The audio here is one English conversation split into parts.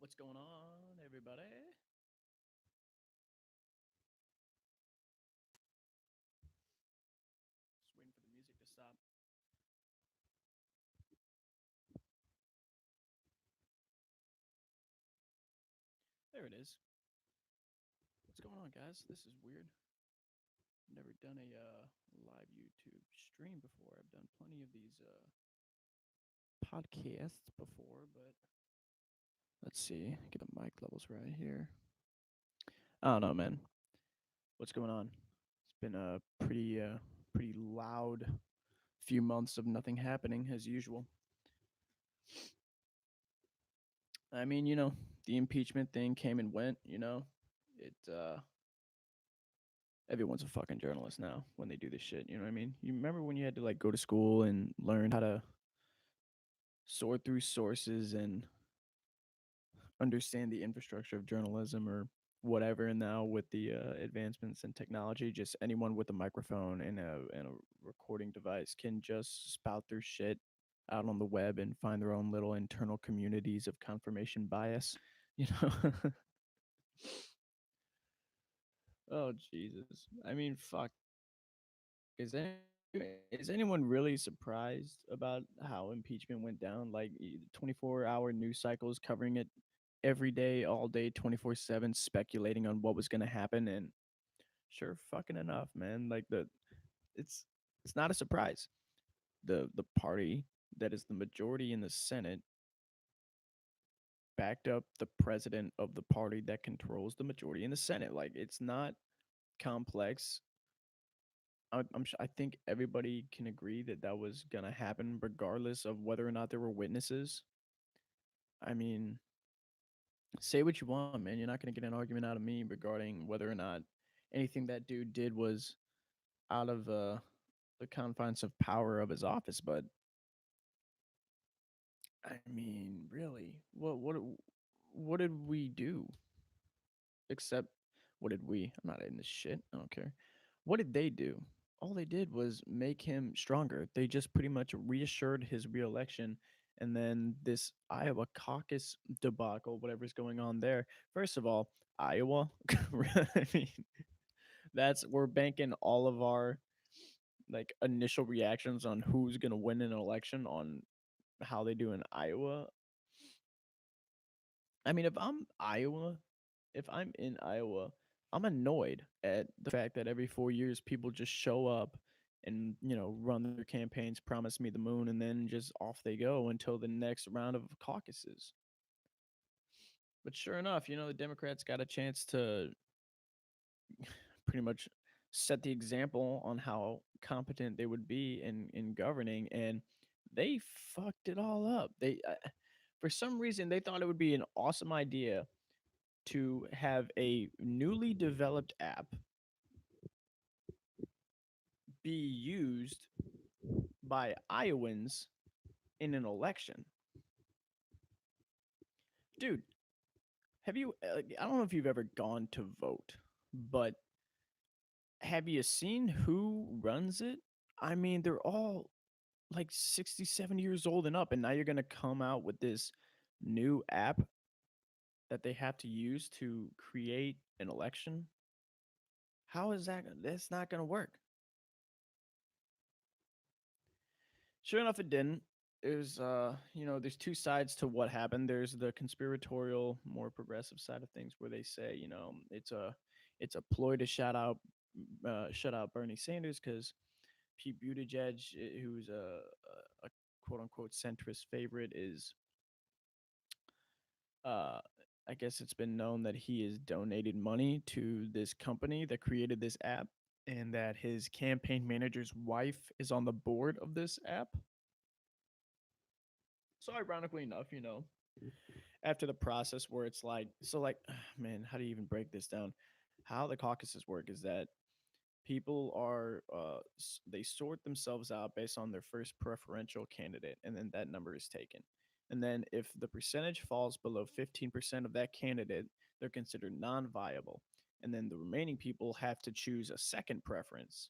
What's going on, everybody? Just waiting for the music to stop. There it is. What's going on, guys? This is weird. Never done a live YouTube stream before. I've done plenty of these podcasts before, but let's see. Get the mic levels right here. I don't know, man. What's going on? It's been a pretty loud few months of nothing happening as usual. I mean, the impeachment thing came and went. It everyone's a fucking journalist now when they do this shit. You know what I mean? You remember when you had to like go to school and learn how to sort through sources and understand the infrastructure of journalism or whatever. And now with the advancements in technology, just anyone with a microphone and a recording device can just spout their shit out on the web and find their own little internal communities of confirmation bias. You know? Oh Jesus! I mean, fuck. Is any, is anyone really surprised about how impeachment went down? Like 24-hour news cycles covering it every day, all day, 24/7, speculating on what was going to happen. And sure, fucking enough, man. It's it's not a surprise. The party that is the majority in the Senate backed up the president of the party that controls the majority in the Senate. Like it's not complex. I think everybody can agree that that was gonna happen, regardless of whether or not there were witnesses. I mean, say what you want, man. You're not gonna get an argument out of me regarding whether or not anything that dude did was out of the confines of power of his office. But I mean, really, what did we do except what did we? I'm not in this shit. I don't care. What did they do? All they did was make him stronger. They just pretty much reassured his reelection. And then this Iowa caucus debacle, whatever's going on there. First of all, Iowa. I mean, that's we're banking all of our like initial reactions on who's gonna win an election on how they do in Iowa. I mean, if I'm in Iowa, I'm annoyed at the fact that every 4 years people just show up and run their campaigns, promise me the moon, and then just off they go until the next round of caucuses. But sure enough, the Democrats got a chance to pretty much set the example on how competent they would be in governing, and they fucked it all up. For some reason, they thought it would be an awesome idea to have a newly developed app be used by Iowans in an election. Dude, have you, I don't know if you've ever gone to vote, but have you seen who runs it? I mean, they're all like 67 years old and up, and now you're going to come out with this new app that they have to use to create an election. How is that? That's not going to work. Sure enough, it didn't. There's there's two sides to what happened. There's the conspiratorial, more progressive side of things, where they say, it's a ploy to shut out Bernie Sanders because Pete Buttigieg, who's a quote unquote centrist favorite, is uh I guess it's been known that he has donated money to this company that created this app, and that his campaign manager's wife is on the board of this app. So ironically enough, after the process where it's like, so like, man, how do you even break this down? How the caucuses work is that people are they sort themselves out based on their first preferential candidate, and then that number is taken. And then if the percentage falls below 15% of that candidate, they're considered non-viable. And then the remaining people have to choose a second preference.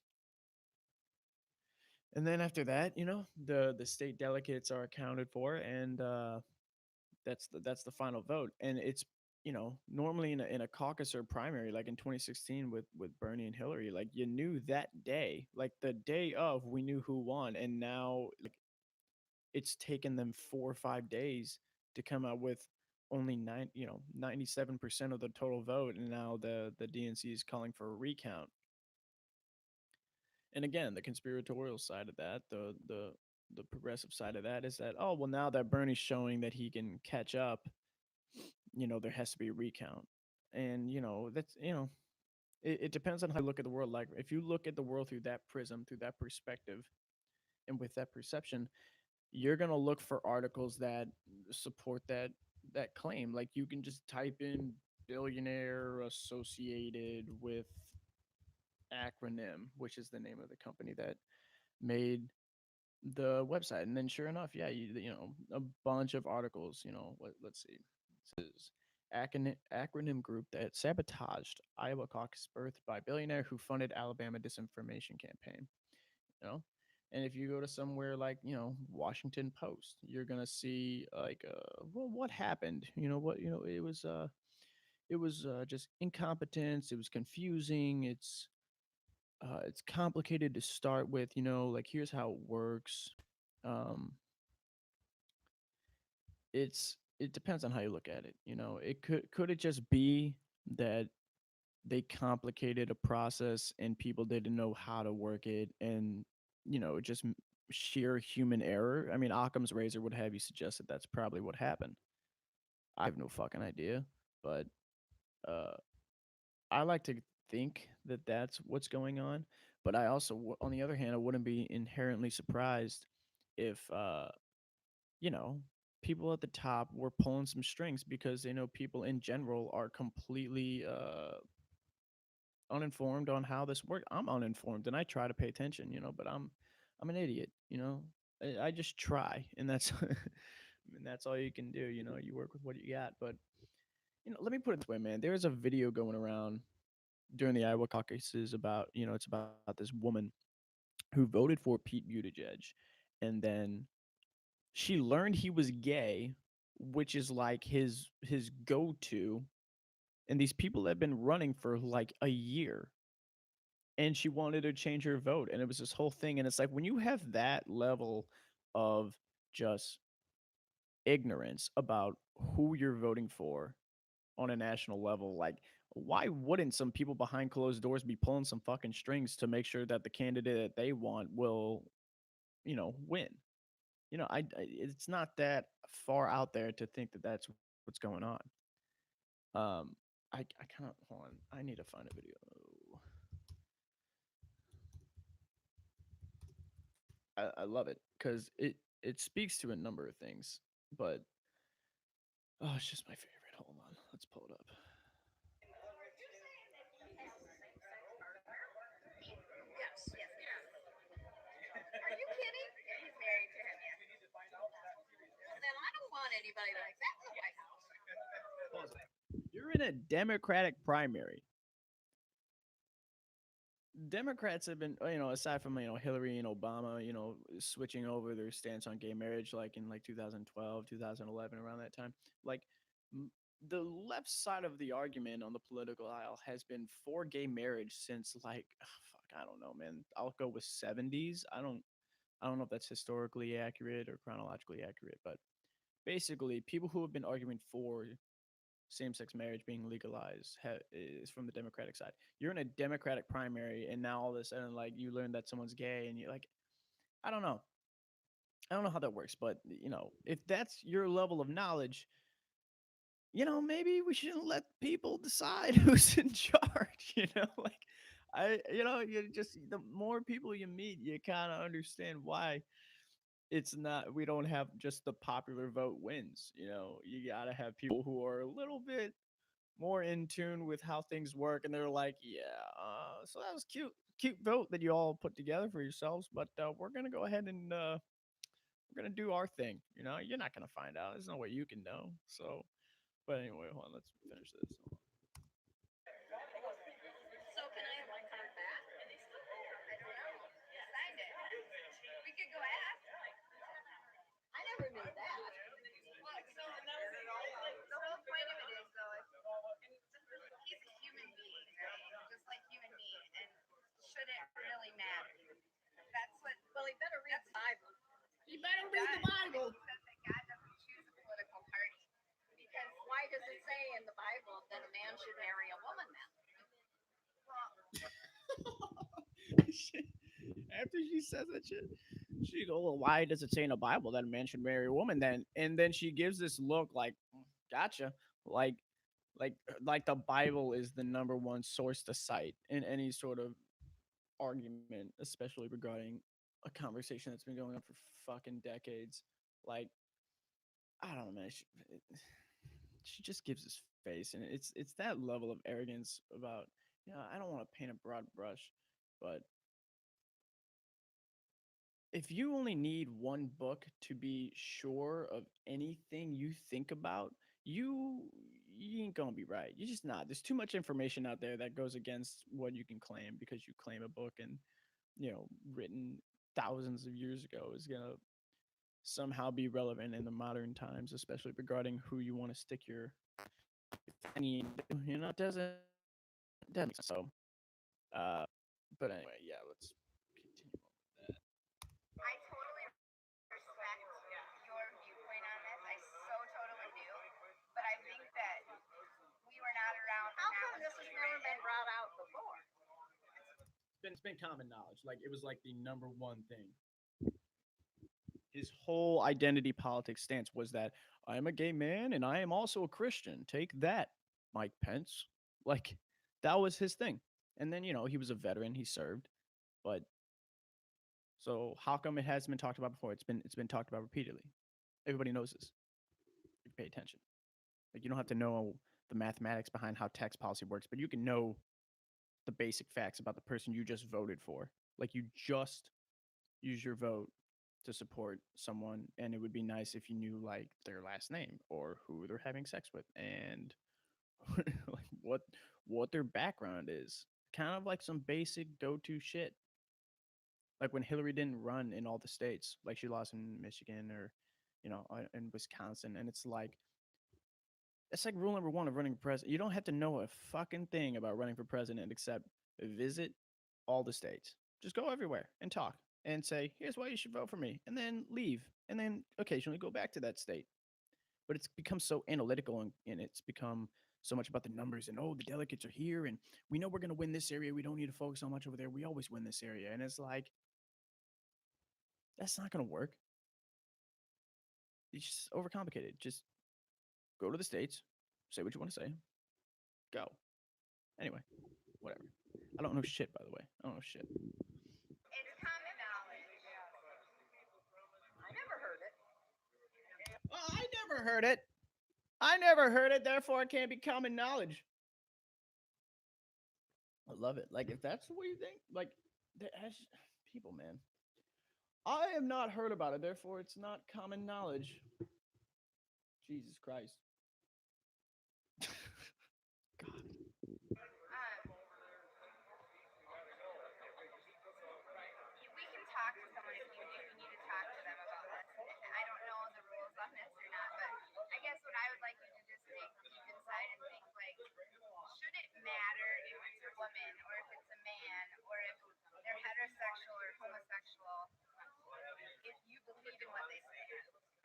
And then after that, the state delegates are accounted for, and That's the final vote, and it's normally in a caucus or primary, like in 2016 with Bernie and Hillary, like you knew that day, like the day of, we knew who won, and now like it's taken them 4 or 5 days to come out with only 97% of the total vote, and now the DNC is calling for a recount. And again, the conspiratorial side of that, the progressive side of that is that, oh well, now that Bernie's showing that he can catch up, there has to be a recount. And that's it depends on how you look at the world. Like if you look at the world through that prism, through that perspective, and with that perception, you're gonna look for articles that support that claim. Like you can just type in billionaire associated with acronym, which is the name of the company that made the website, and then sure enough, yeah, a bunch of articles. Let's see, this is acronym group that sabotaged Iowa caucus birthed by billionaire who funded Alabama disinformation campaign. you know and if you go to somewhere like Washington Post, you're gonna see like well, what happened, it was just incompetence, it was confusing, it's complicated to start with, like here's how it works. um it depends on how you look at it. It could it just be that they complicated a process and people didn't know how to work it, and just sheer human error. I mean, Occam's razor would have you suggest that that's probably what happened. I have no fucking idea, but uh I like to think that that's what's going on. But I also, on the other hand, I wouldn't be inherently surprised if you know, people at the top were pulling some strings because they know people in general are completely uninformed on how this works. I'm uninformed and I try to pay attention, but I'm an idiot, I just try, and that's and that's all you can do. You work with what you got. But let me put it this way, man. There's a video going around during the Iowa caucuses about, it's about this woman who voted for Pete Buttigieg, and then she learned he was gay, which is like his go-to, and these people have been running for like a year, and she wanted to change her vote, and it was this whole thing. And it's like, when you have that level of just ignorance about who you're voting for on a national level, like why wouldn't some people behind closed doors be pulling some fucking strings to make sure that the candidate that they want will win? It's not that far out there to think that that's what's going on. I kind of, hold on. I need to find a video. I love it because it speaks to a number of things, but oh, it's just my favorite. Hold on, let's pull it up. You're in a Democratic primary. Democrats have been, aside from Hillary and Obama, switching over their stance on gay marriage, like in like 2012, 2011, around that time. Like m- the left side of the argument on the political aisle has been for gay marriage since like fuck, I don't know, man. I'll go with 70s. I don't know if that's historically accurate or chronologically accurate, but basically, people who have been arguing for same-sex marriage being legalized is from the Democratic side. You're in a Democratic primary, and now all of a sudden, like you learn that someone's gay, and you're like, I don't know, I don't know how that works, but if that's your level of knowledge, maybe we shouldn't let people decide who's in charge. Like you just, the more people you meet, you kind of understand why it's not, we don't have just the popular vote wins. You gotta have people who are a little bit more in tune with how things work, and they're like, yeah, so that was cute vote that you all put together for yourselves, but we're gonna go ahead and we're gonna do our thing. You're not gonna find out, there's no way you can know. So but anyway, hold on, let's finish this. she, after she says that shit, she go, "Well, why does it say in the Bible that a man should marry a woman?" Then, and then she gives this look like, "Gotcha," like, like the Bible is the number one source to cite in any sort of argument, especially regarding a conversation that's been going on for fucking decades. Like, I don't know, man. She just gives this face, and it's that level of arrogance about. I don't want to paint a broad brush, but if you only need one book to be sure of anything you think about, you you ain't gonna be right. You're just not. There's too much information out there that goes against what you can claim because you claim a book and written thousands of years ago is gonna somehow be relevant in the modern times, especially regarding who you want to stick your thingy into. It doesn't make sense. So but anyway, yeah, let's continue on with that. I totally respect your viewpoint on this. I so totally do. But I think that we were not around when How that come was this has being never been written. brought out before? It's been common knowledge. Like it was like the number one thing. His whole identity politics stance was that I am a gay man and I am also a Christian. Take that, Mike Pence. Like that was his thing. And then, he was a veteran, he served. But so how come it hasn't been talked about before? It's been talked about repeatedly. Everybody knows this. If you pay attention. Like you don't have to know the mathematics behind how tax policy works, but you can know the basic facts about the person you just voted for. Like you just use your vote to support someone, and it would be nice if you knew like their last name or who they're having sex with and like what their background is. Kind of like some basic go-to shit. Like when Hillary didn't run in all the states, like she lost in Michigan or in Wisconsin, and it's like rule number one of running for president. You don't have to know a fucking thing about running for president except visit all the states. Just go everywhere and talk and say, here's why you should vote for me, and then leave, and then occasionally go back to that state. But it's become so analytical and it's become so much about the numbers and the delegates are here and we know we're going to win this area. We don't need to focus so much over there. We always win this area. And it's like, that's not going to work. It's just overcomplicated. Just go to the states, say what you want to say, go. Anyway, whatever. I don't know shit, by the way. I don't know shit. It's common knowledge. I never heard it. Well, I never heard it. I never heard it, therefore it can't be common knowledge. I love it. Like, if that's what you think, like, people, man. I have not heard about it, therefore it's not common knowledge. Jesus Christ. God. We can talk to someone if you need to talk to them about this. I don't know the rules on this or not, but I guess what I would like you to just take deep inside and think like, should it matter if it's a woman or if it's a man or if they're heterosexual or homosexual if you believe in what they say?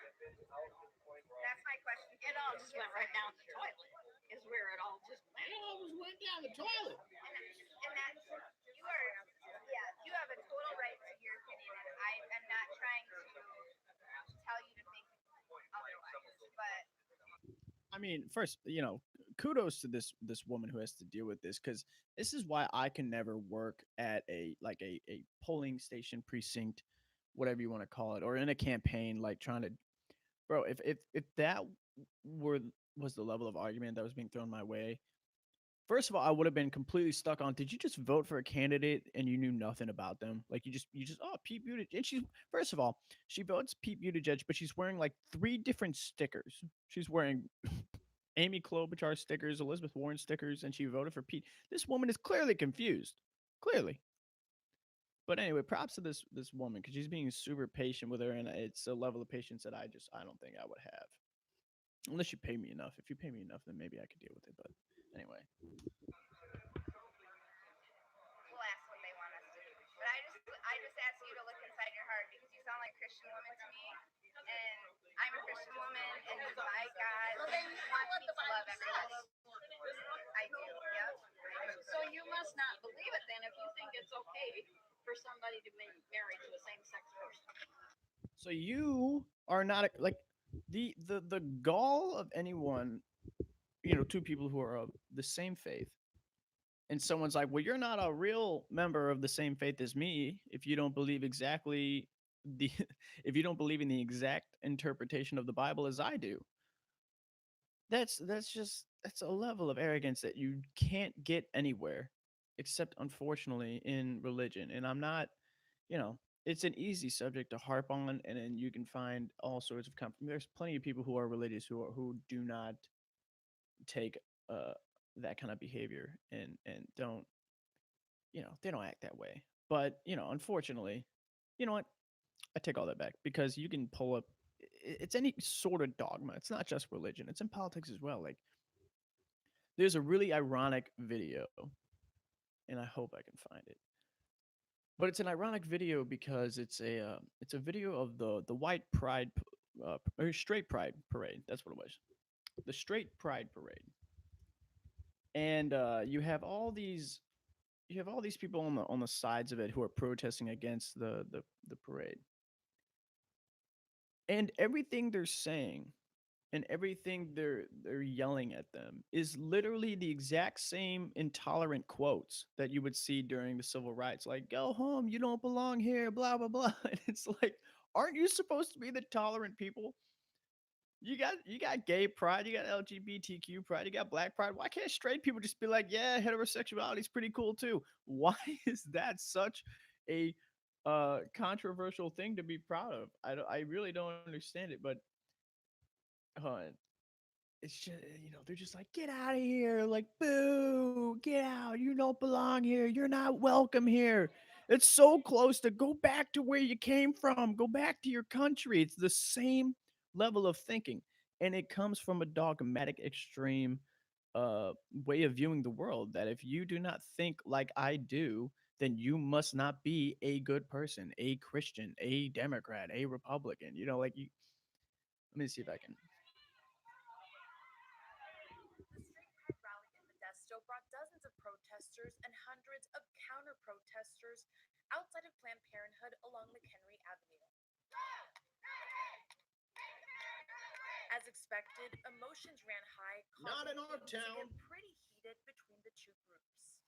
That's my question. It all just went right down the toilet. Is where it all just went. It almost went down the toilet. And that's you are yeah, you have a total right to your opinion and I am not trying to tell you to think otherwise. But I mean, first, kudos to this woman who has to deal with this because this is why I can never work at a polling station precinct, whatever you want to call it, or in a campaign like trying to, bro. If that were was the level of argument that was being thrown my way, first of all, I would have been completely stuck on. Did you just vote for a candidate and you knew nothing about them? Like you just Pete Buttigieg. And she's first of all, she votes Pete Buttigieg, but she's wearing like three different stickers. She's wearing Amy Klobuchar stickers, Elizabeth Warren stickers, and she voted for Pete. This woman is clearly confused. Clearly. But anyway, props to this woman because she's being super patient with her, and it's a level of patience that I don't think I would have unless you pay me enough. If you pay me enough, then maybe I could deal with it. But anyway, we'll ask what they want us to do. But I just ask you to look inside your heart because you sound like a Christian woman to me. And I'm a Christian woman and my God Well, then you know wants what me the to love Bible everybody. says. I do, yep. So you must not believe it then if you think it's okay for somebody to be married to a same-sex person. So you are not like the gall of anyone, two people who are of the same faith, and someone's like, "Well, you're not a real member of the same faith as me if you don't believe exactly the if you don't believe in the exact interpretation of the Bible as I do." That's a level of arrogance that you can't get anywhere except unfortunately in religion. And I'm not, you know, it's an easy subject to harp on, and then you can find all sorts of there's plenty of people who are religious who do not take uh that kind of behavior and don't, they don't act that way. But, unfortunately, you know what? I take all that back because you can pull up it's any sort of dogma. It's not just religion. It's in politics as well. Like there's a really ironic video, and I hope I can find it. But it's an ironic video because it's a video of the white pride or straight pride parade. That's what it was. The straight pride parade. And you have all these people on the sides of it who are protesting against the parade. And everything they're saying and everything they're yelling at them is literally the exact same intolerant quotes that you would see during the civil rights, like "Go home, you don't belong here," blah blah blah. And it's like, aren't you supposed to be the tolerant people? You got gay pride, you got LGBTQ pride, you got black pride. Why can't straight people just be like, yeah, heterosexuality is pretty cool too? Why is that such a controversial thing to be proud of? I really don't understand it. But uh, it's just, they're just like, get out of here, like, boo, get out, you don't belong here, you're not welcome here. It's so close to go back to where you came from, go back to your country. It's the same level of thinking, and it comes from a dogmatic extreme uh way of viewing the world, that if you do not think like I do, then you must not be a good person, a Christian, a Democrat, a Republican. Like, let me see if I can. The Street Pride rally in Modesto brought dozens of protesters and hundreds of counter protesters outside of Planned Parenthood along McHenry Avenue. As expected, emotions ran high, Not causing in our things to town. get pretty heated between the two groups.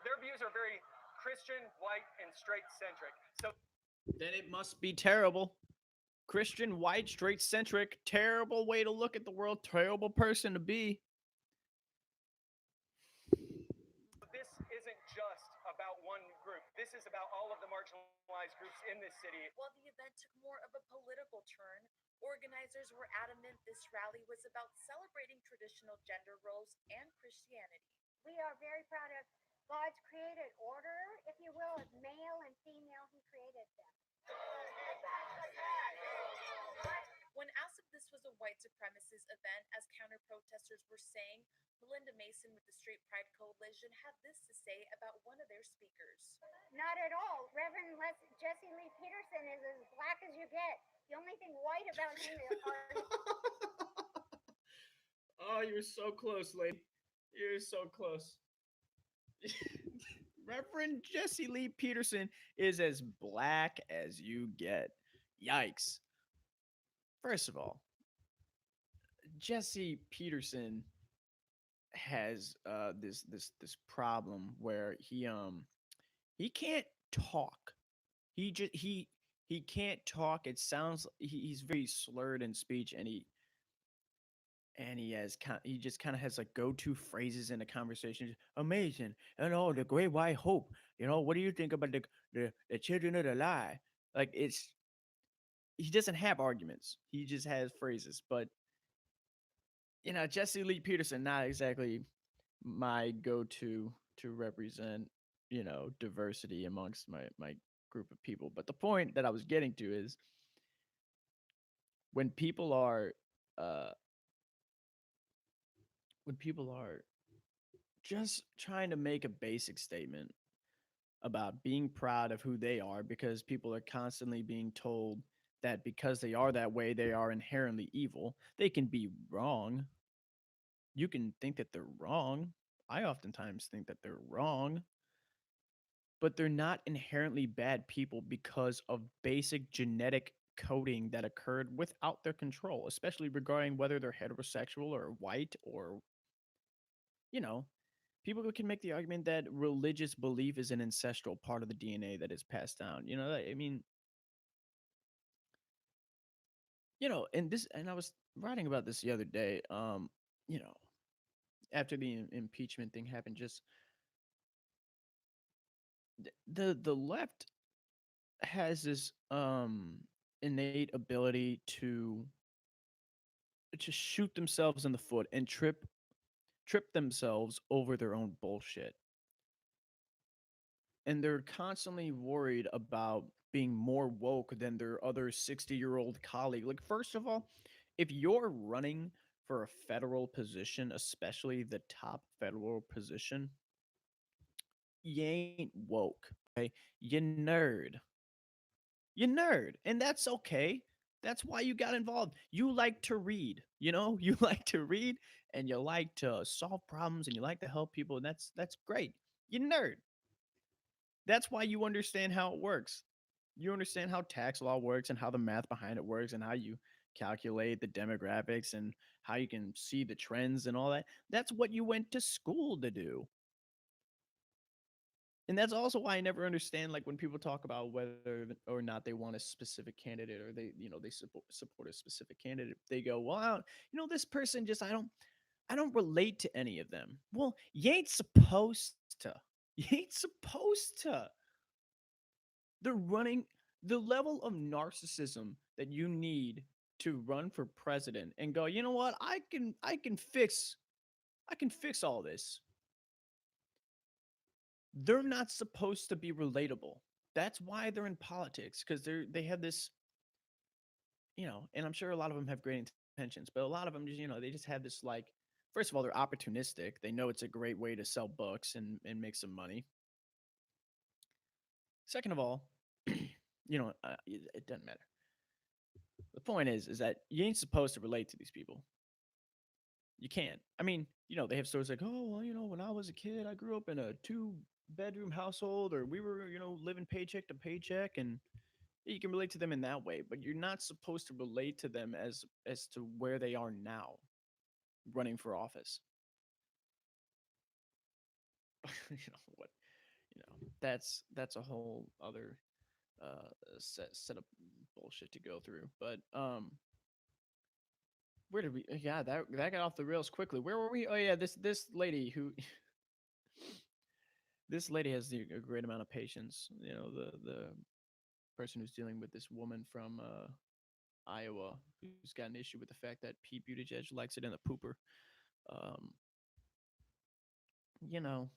Their views are very Christian, white, and straight centric. So Then it must be terrible. Christian, white, straight centric, terrible way to look at the world, terrible person to be. this isn't just about one group. This is about all of the marginalized groups in this city. While the event took more of a political turn, organizers were adamant this rally was about celebrating traditional gender roles and Christianity. We are very proud of God's created order, if you will, of male and female. He created them. When asked if this was a white supremacist event, as counter protesters were saying, Melinda Mason with the Straight Pride Coalition had this to say about one of their speakers. Not at all. Reverend Jesse Lee Peterson is as black as you get. The only thing white about him are Oh, you're so close, lady. You're so close. Reverend Jesse Lee Peterson is as black as you get. Yikes. First of all, Jesse Peterson has this problem where he can't talk. He can't talk. It sounds he's very slurred in speech, and he just kind of has like go-to phrases in a conversation. Amazing, the great white hope. What do you think about the children of the lie? Like, he doesn't have arguments. He just has phrases. But Jesse Lee Peterson, not exactly my go-to to represent diversity amongst my group of people. But the point that I was getting to is when people are uh when people are just trying to make a basic statement about being proud of who they are, because people are constantly being told that because they are that way, they are inherently evil. They can be wrong. You can think that they're wrong. I oftentimes think that they're wrong, but they're not inherently bad people because of basic genetic coding that occurred without their control, especially regarding whether they're heterosexual or white or, you know, people who can make the argument that religious belief is an ancestral part of the DNA that is passed down. I mean, and I was writing about this the other day. You know, after the impeachment thing happened, just the left has this innate ability to just shoot themselves in the foot and trip themselves over their own bullshit. And they're constantly worried about being more woke than their other 60-year-old colleague. Like, first of all, if you're running for a federal position, especially the top federal position, you ain't woke. Okay, you nerd. You nerd, and that's okay. That's why you got involved. You like to read, you like to read, and you like to solve problems, and you like to help people, and that's great. You nerd. That's why you understand how it works. You understand how tax law works and how the math behind it works and how you calculate the demographics and how you can see the trends and all that. That's what you went to school to do. And that's also why I never understand, like, when people talk about whether or not they want a specific candidate, or they support a specific candidate. They go, well, this person just I don't relate to any of them. Well, you ain't supposed to. You ain't supposed to. They're running the level of narcissism that you need to run for president and go, you know what? I can fix all this. They're not supposed to be relatable. That's why they're in politics, because they have this, and I'm sure a lot of them have great intentions, but a lot of them just, they just have this, like, first of all, they're opportunistic. They know it's a great way to sell books and make some money. Second of all, it doesn't matter. The point is that you ain't supposed to relate to these people. You can't. I mean, they have stories like, oh, well, when I was a kid, I grew up in a two-bedroom household, or we were, living paycheck to paycheck, and you can relate to them in that way, but you're not supposed to relate to them as to where they are now, running for office. What? That's a whole other set of bullshit to go through. But where did we? Yeah, that got off the rails quickly. Where were we? Oh yeah, this lady who this lady has a great amount of patience. The person who's dealing with this woman from Iowa who's got an issue with the fact that Pete Buttigieg likes it in the pooper. Um, you know,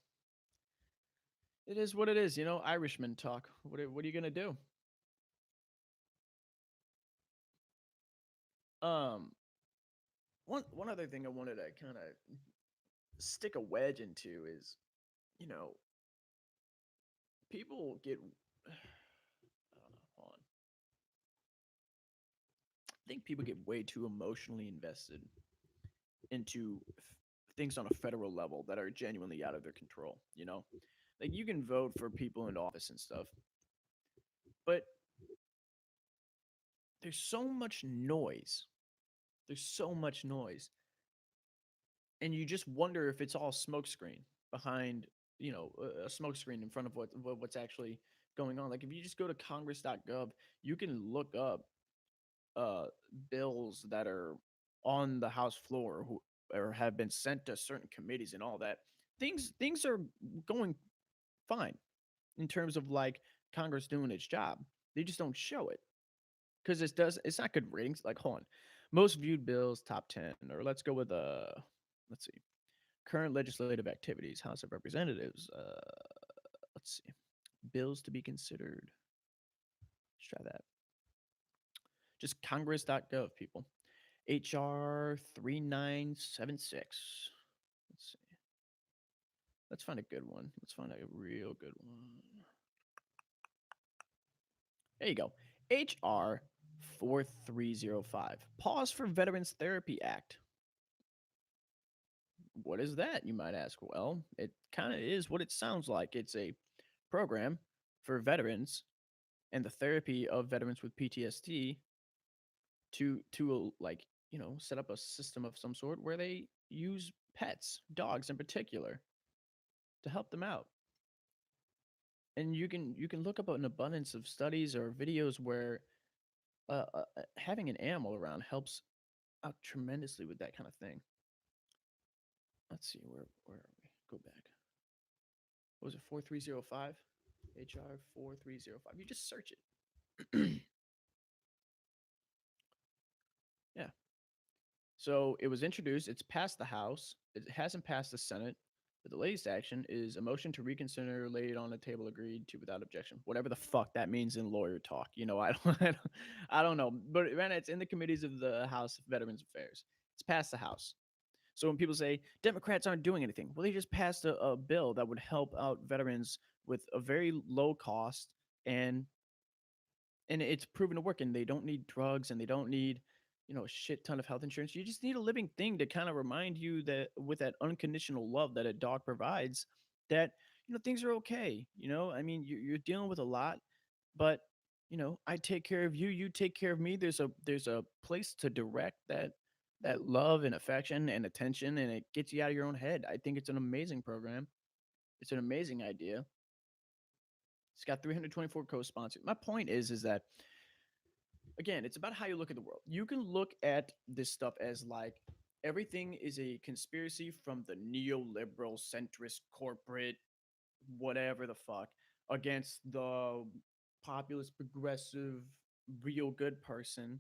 it is what it is. Irishman talk. What are you gonna do? Um, one other thing I wanted to kind of stick a wedge into is, you know, people get. I don't know. Hold on. I think people get way too emotionally invested into things on a federal level that are genuinely out of their control. Like, you can vote for people in office and stuff, but there's so much noise. There's so much noise, and you just wonder if it's all smokescreen behind, a smokescreen in front of what's actually going on. Like, if you just go to Congress.gov, you can look up uh bills that are on the House floor, or have been sent to certain committees and all that. Things are going fine in terms of, like, Congress doing its job. They just don't show it because it's not good ratings. Like, hold on, most viewed bills, top 10, or let's go with let's see, current legislative activities, House of Representatives. Let's see, bills to be considered. Let's try that. Just Congress.gov, people. HR 3976. Let's see. Let's find a good one. Let's find a real good one. There you go. HR 4305. Pause for Veterans Therapy Act. what is that, you might ask? Well, it kind of is what it sounds like. It's a program for veterans and the therapy of veterans with PTSD to like, set up a system of some sort where they use pets, dogs in particular, to help them out. And you can look up an abundance of studies or videos where having an animal around helps out tremendously with that kind of thing. Let's see, where are we? Go back. What was it? 4305? HR 4305. You just search it. Yeah. So it was introduced, it's passed the House, it hasn't passed the Senate. But the latest action is a motion to reconsider laid on the table agreed to without objection. Whatever the fuck that means in lawyer talk. I don't know. But man, it's in the committees of the House of Veterans Affairs. It's passed the House. So when people say Democrats aren't doing anything, well, they just passed a bill that would help out veterans with a very low cost, and it's proven to work. And they don't need drugs, and they don't need a shit ton of health insurance. You just need a living thing to kind of remind you that with that unconditional love that a dog provides, that things are okay. I mean, you're dealing with a lot, but I take care of you, you take care of me. There's a place to direct that love and affection and attention, and it gets you out of your own head. I think it's an amazing program. It's an amazing idea. It's got 324 co-sponsors. My point is that, again, it's about how you look at the world. You can look at this stuff as like everything is a conspiracy from the neoliberal centrist corporate whatever the fuck against the populist progressive real good person,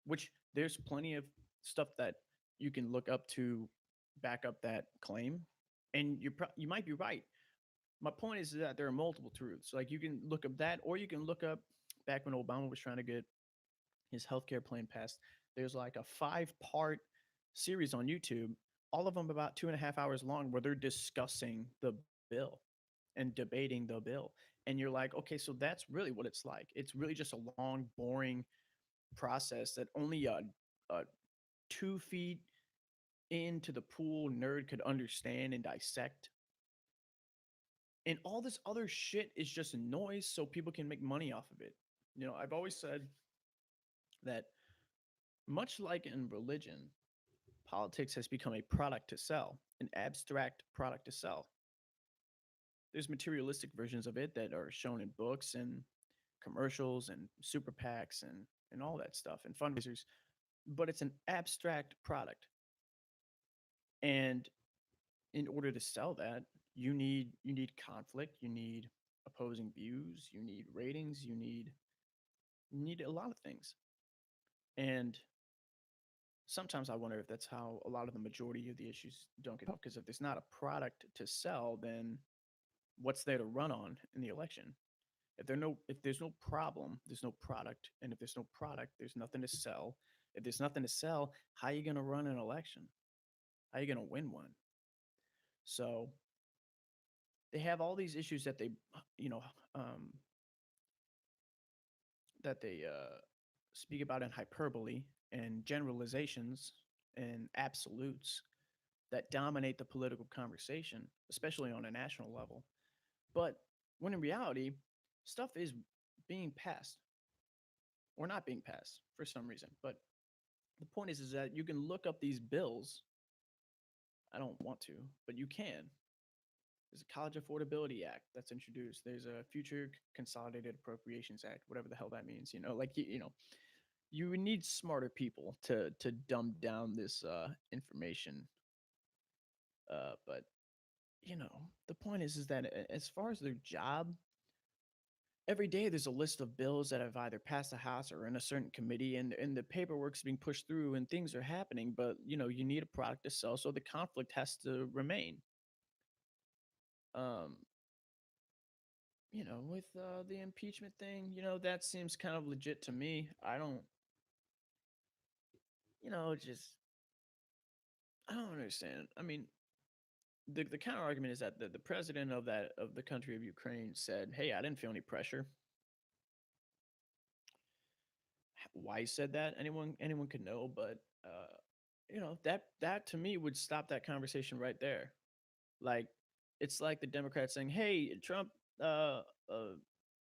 which there's plenty of stuff that you can look up to back up that claim, and you might be right. My point is that there are multiple truths. Like you can look up that, or you can look up back when Obama was trying to get his healthcare plan passed. There's like a 5-part series on YouTube, all of them about 2.5 hours long, where they're discussing the bill and debating the bill. And you're like, okay, so that's really what it's like. It's really just a long, boring process that only a 2 feet into the pool nerd could understand and dissect. And all this other shit is just noise so people can make money off of it. I've always said that much like in religion, politics has become a product to sell, an abstract product to sell. There's materialistic versions of it that are shown in books and commercials and super PACs and all that stuff and fundraisers, but it's an abstract product. And in order to sell that, you need conflict, you need opposing views, you need ratings, you need a lot of things. And sometimes I wonder if that's how a lot of the majority of the issues don't get help. Because if there's not a product to sell, then what's there to run on in the election? If there's no problem, there's no product, and if there's no product, there's nothing to sell. If there's nothing to sell, how are you going to run an election? How are you going to win one? So they have all these issues that they, you know, um, speak about in hyperbole and generalizations and absolutes that dominate the political conversation, especially on a national level. But when in reality, stuff is being passed or not being passed for some reason. But the point is that you can look up these bills. I don't want to, but you can. There's a College Affordability Act that's introduced. There's a Future Consolidated Appropriations Act, whatever the hell that means. You need smarter people to dumb down this information. But the point is that as far as their job, every day there's a list of bills that have either passed the House or in a certain committee, and the paperwork's being pushed through and things are happening. But you need a product to sell, so the conflict has to remain. Um, with the impeachment thing, that seems kind of legit to me. I don't, just I don't understand. I mean, the counter argument is that the president of the country of Ukraine said, "Hey, I didn't feel any pressure." Why he said that, anyone could know, but that to me would stop that conversation right there. Like, it's like the Democrats saying, "Hey, Trump uh, uh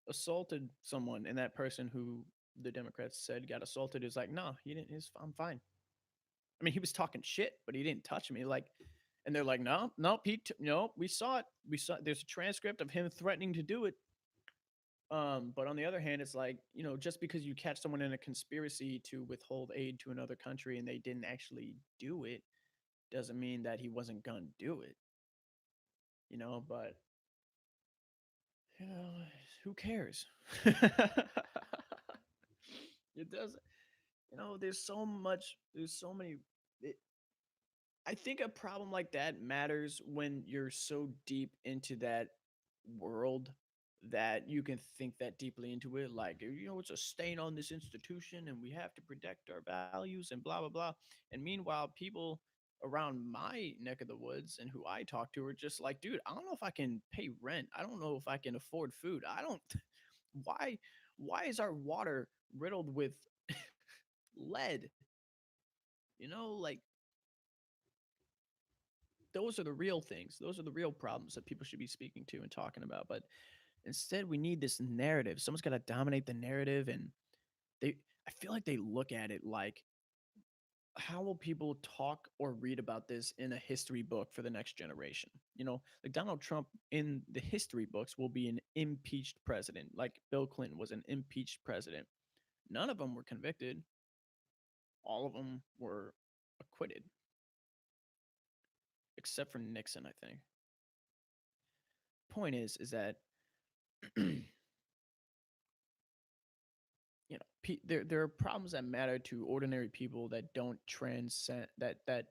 assaulted someone," and that person who the Democrats said got assaulted is like, "No, he didn't. I'm fine." I mean, he was talking shit, but he didn't touch me. Like, and they're like, "No, no, no, we saw it. We saw. There's a transcript of him threatening to do it." But on the other hand, it's like, just because you catch someone in a conspiracy to withhold aid to another country and they didn't actually do it, doesn't mean that he wasn't gonna do it. But you know, who cares? It doesn't. There's so much. There's so many. It, I think a problem like that matters when you're so deep into that world that you can think that deeply into it. Like, it's a stain on this institution and we have to protect our values and blah, blah, blah. And meanwhile, people around my neck of the woods and who I talk to are just like, dude, I don't know if I can pay rent. I don't know if I can afford food. I don't, why, why is our water riddled with lead? Like, those are the real things. Those are the real problems that people should be speaking to and talking about. But instead, we need this narrative. Someone's got to dominate the narrative, and I feel like they look at it like, how will people talk or read about this in a history book for the next generation? Like Donald Trump in the history books will be an impeached president, like Bill Clinton was an impeached president. None of them were convicted. All of them were acquitted, except for Nixon, I think. Point is that there are problems that matter to ordinary people that don't transcend that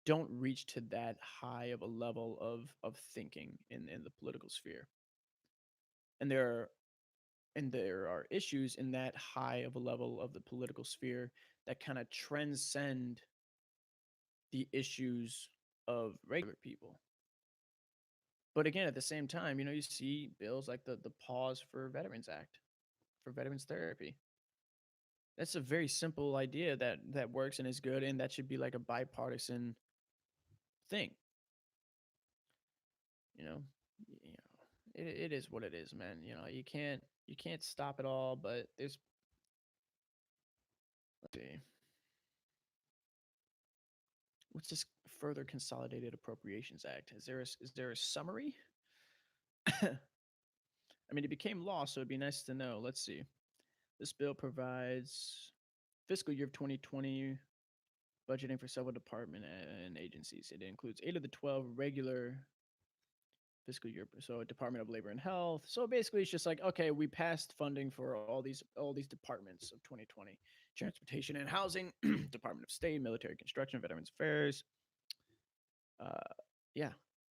don't reach to that high of a level of thinking in the political sphere. And there are issues in that high of a level of the political sphere that kind of transcend the issues of regular people. But again, at the same time, you see bills like the pause for Veterans Act, for veterans therapy. That's a very simple idea that works and is good, and that should be like a bipartisan thing. You know, it is what it is, man. You can't stop it all, but let's see, what's this further consolidated appropriations act? Is there a summary? I mean, it became law, so it'd be nice to know. Let's see. This bill provides fiscal year of 2020 budgeting for several department and agencies. It includes 8 of the 12 regular fiscal year, so Department of Labor and Health. So basically, it's just like, okay, we passed funding for all these departments of 2020: transportation and housing, Department of State, military construction, Veterans Affairs. Uh, yeah,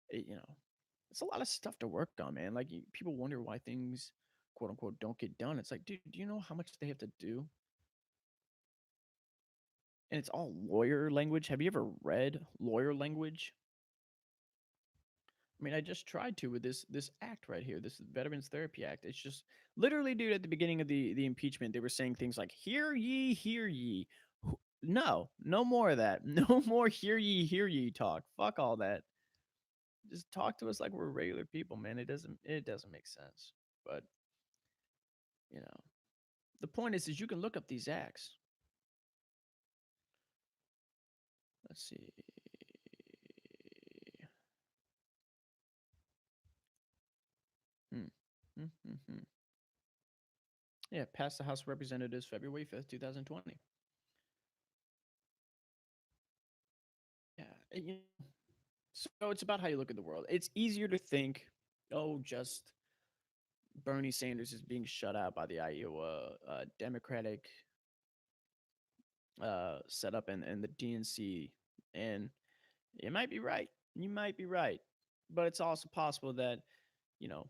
it's a lot of stuff to work on, man. Like, people wonder why things, quote unquote, don't get done. It's like, dude, do you know how much they have to do? And it's all lawyer language. Have you ever read lawyer language? I mean, I just tried to with this act right here, this Veterans Therapy Act. It's just literally, dude, at the beginning of the impeachment, they were saying things like "hear ye, hear ye." No, no more of that. No more hear ye talk. Fuck all that. Just talk to us like we're regular people, man. It doesn't make sense. But you know, the point is you can look up these acts. Let's see. Hmm. Hmm, hmm, hmm. Yeah, passed the House of Representatives February 5th, 2020. Yeah, so it's about how you look at the world. It's easier to think, oh, just Bernie Sanders is being shut out by the Iowa Democratic setup and the DNC, and you might be right. You might be right, but it's also possible that you know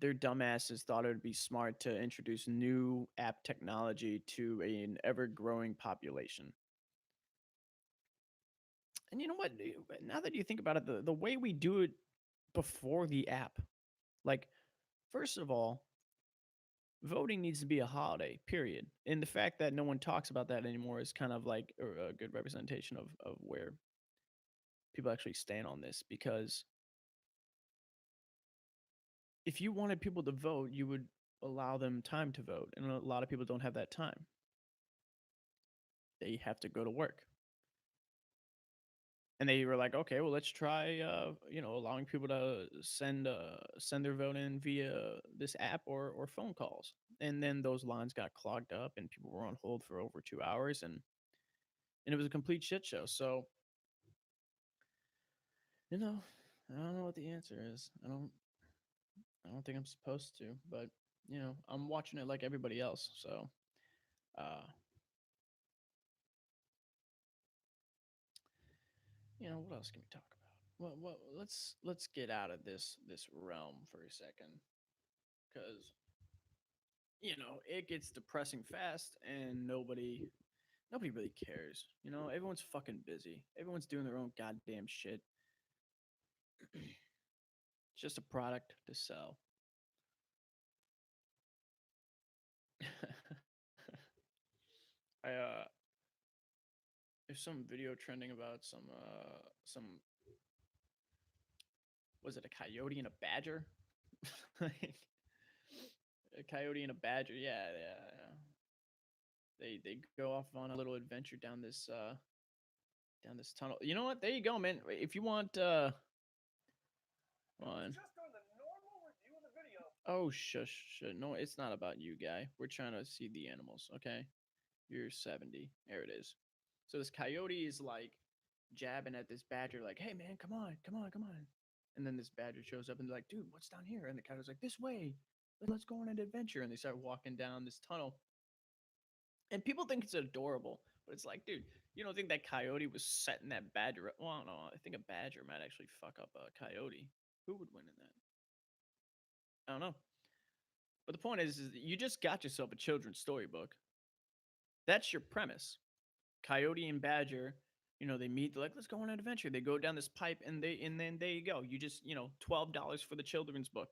their dumbasses thought it would be smart to introduce new app technology to an ever-growing population. And you know what? Now that you think about it, the way we do it before the app, like, first of all, voting needs to be a holiday, period. And the fact that no one talks about that anymore is kind of like a good representation of where people actually stand on this. Because if you wanted people to vote, you would allow them time to vote. And a lot of people don't have that time. They have to go to work. And they were like, okay, well, let's try, allowing people to send their vote in via this app or phone calls. And then those lines got clogged up, and people were on hold for over 2 hours, and it was a complete shit show. So, you know, I don't know what the answer is. I don't think I'm supposed to, but I'm watching it like everybody else. So, uh, what else can we talk about? Let's get out of this realm for a second, because it gets depressing fast, and nobody really cares. Everyone's fucking busy. Everyone's doing their own goddamn shit. It's just a product to sell. I There's some video trending about some was it a coyote and a badger? Like, a coyote and a badger. Yeah, yeah. They go off on a little adventure down this tunnel. You know what? There you go, man. If you want on. Just on the normal review of the video. Oh, shush, shush. No, it's not about you, guy. We're trying to see the animals, okay? You're 70. There it is. So this coyote is like jabbing at this badger, like, hey, man, come on, come on, come on. And then this badger shows up and they're like, dude, what's down here? And the coyote's like, this way. Let's go on an adventure. And they start walking down this tunnel. And people think it's adorable, but it's like, dude, you don't think that coyote was setting that badger up? Well, no, I think a badger might actually fuck up a coyote. Who would win in that? I don't know. But the point is that you just got yourself a children's storybook. That's your premise. Coyote and badger, they meet. They're like, let's go on an adventure. They go down this pipe, and then there you go. You just, $12 for the children's book.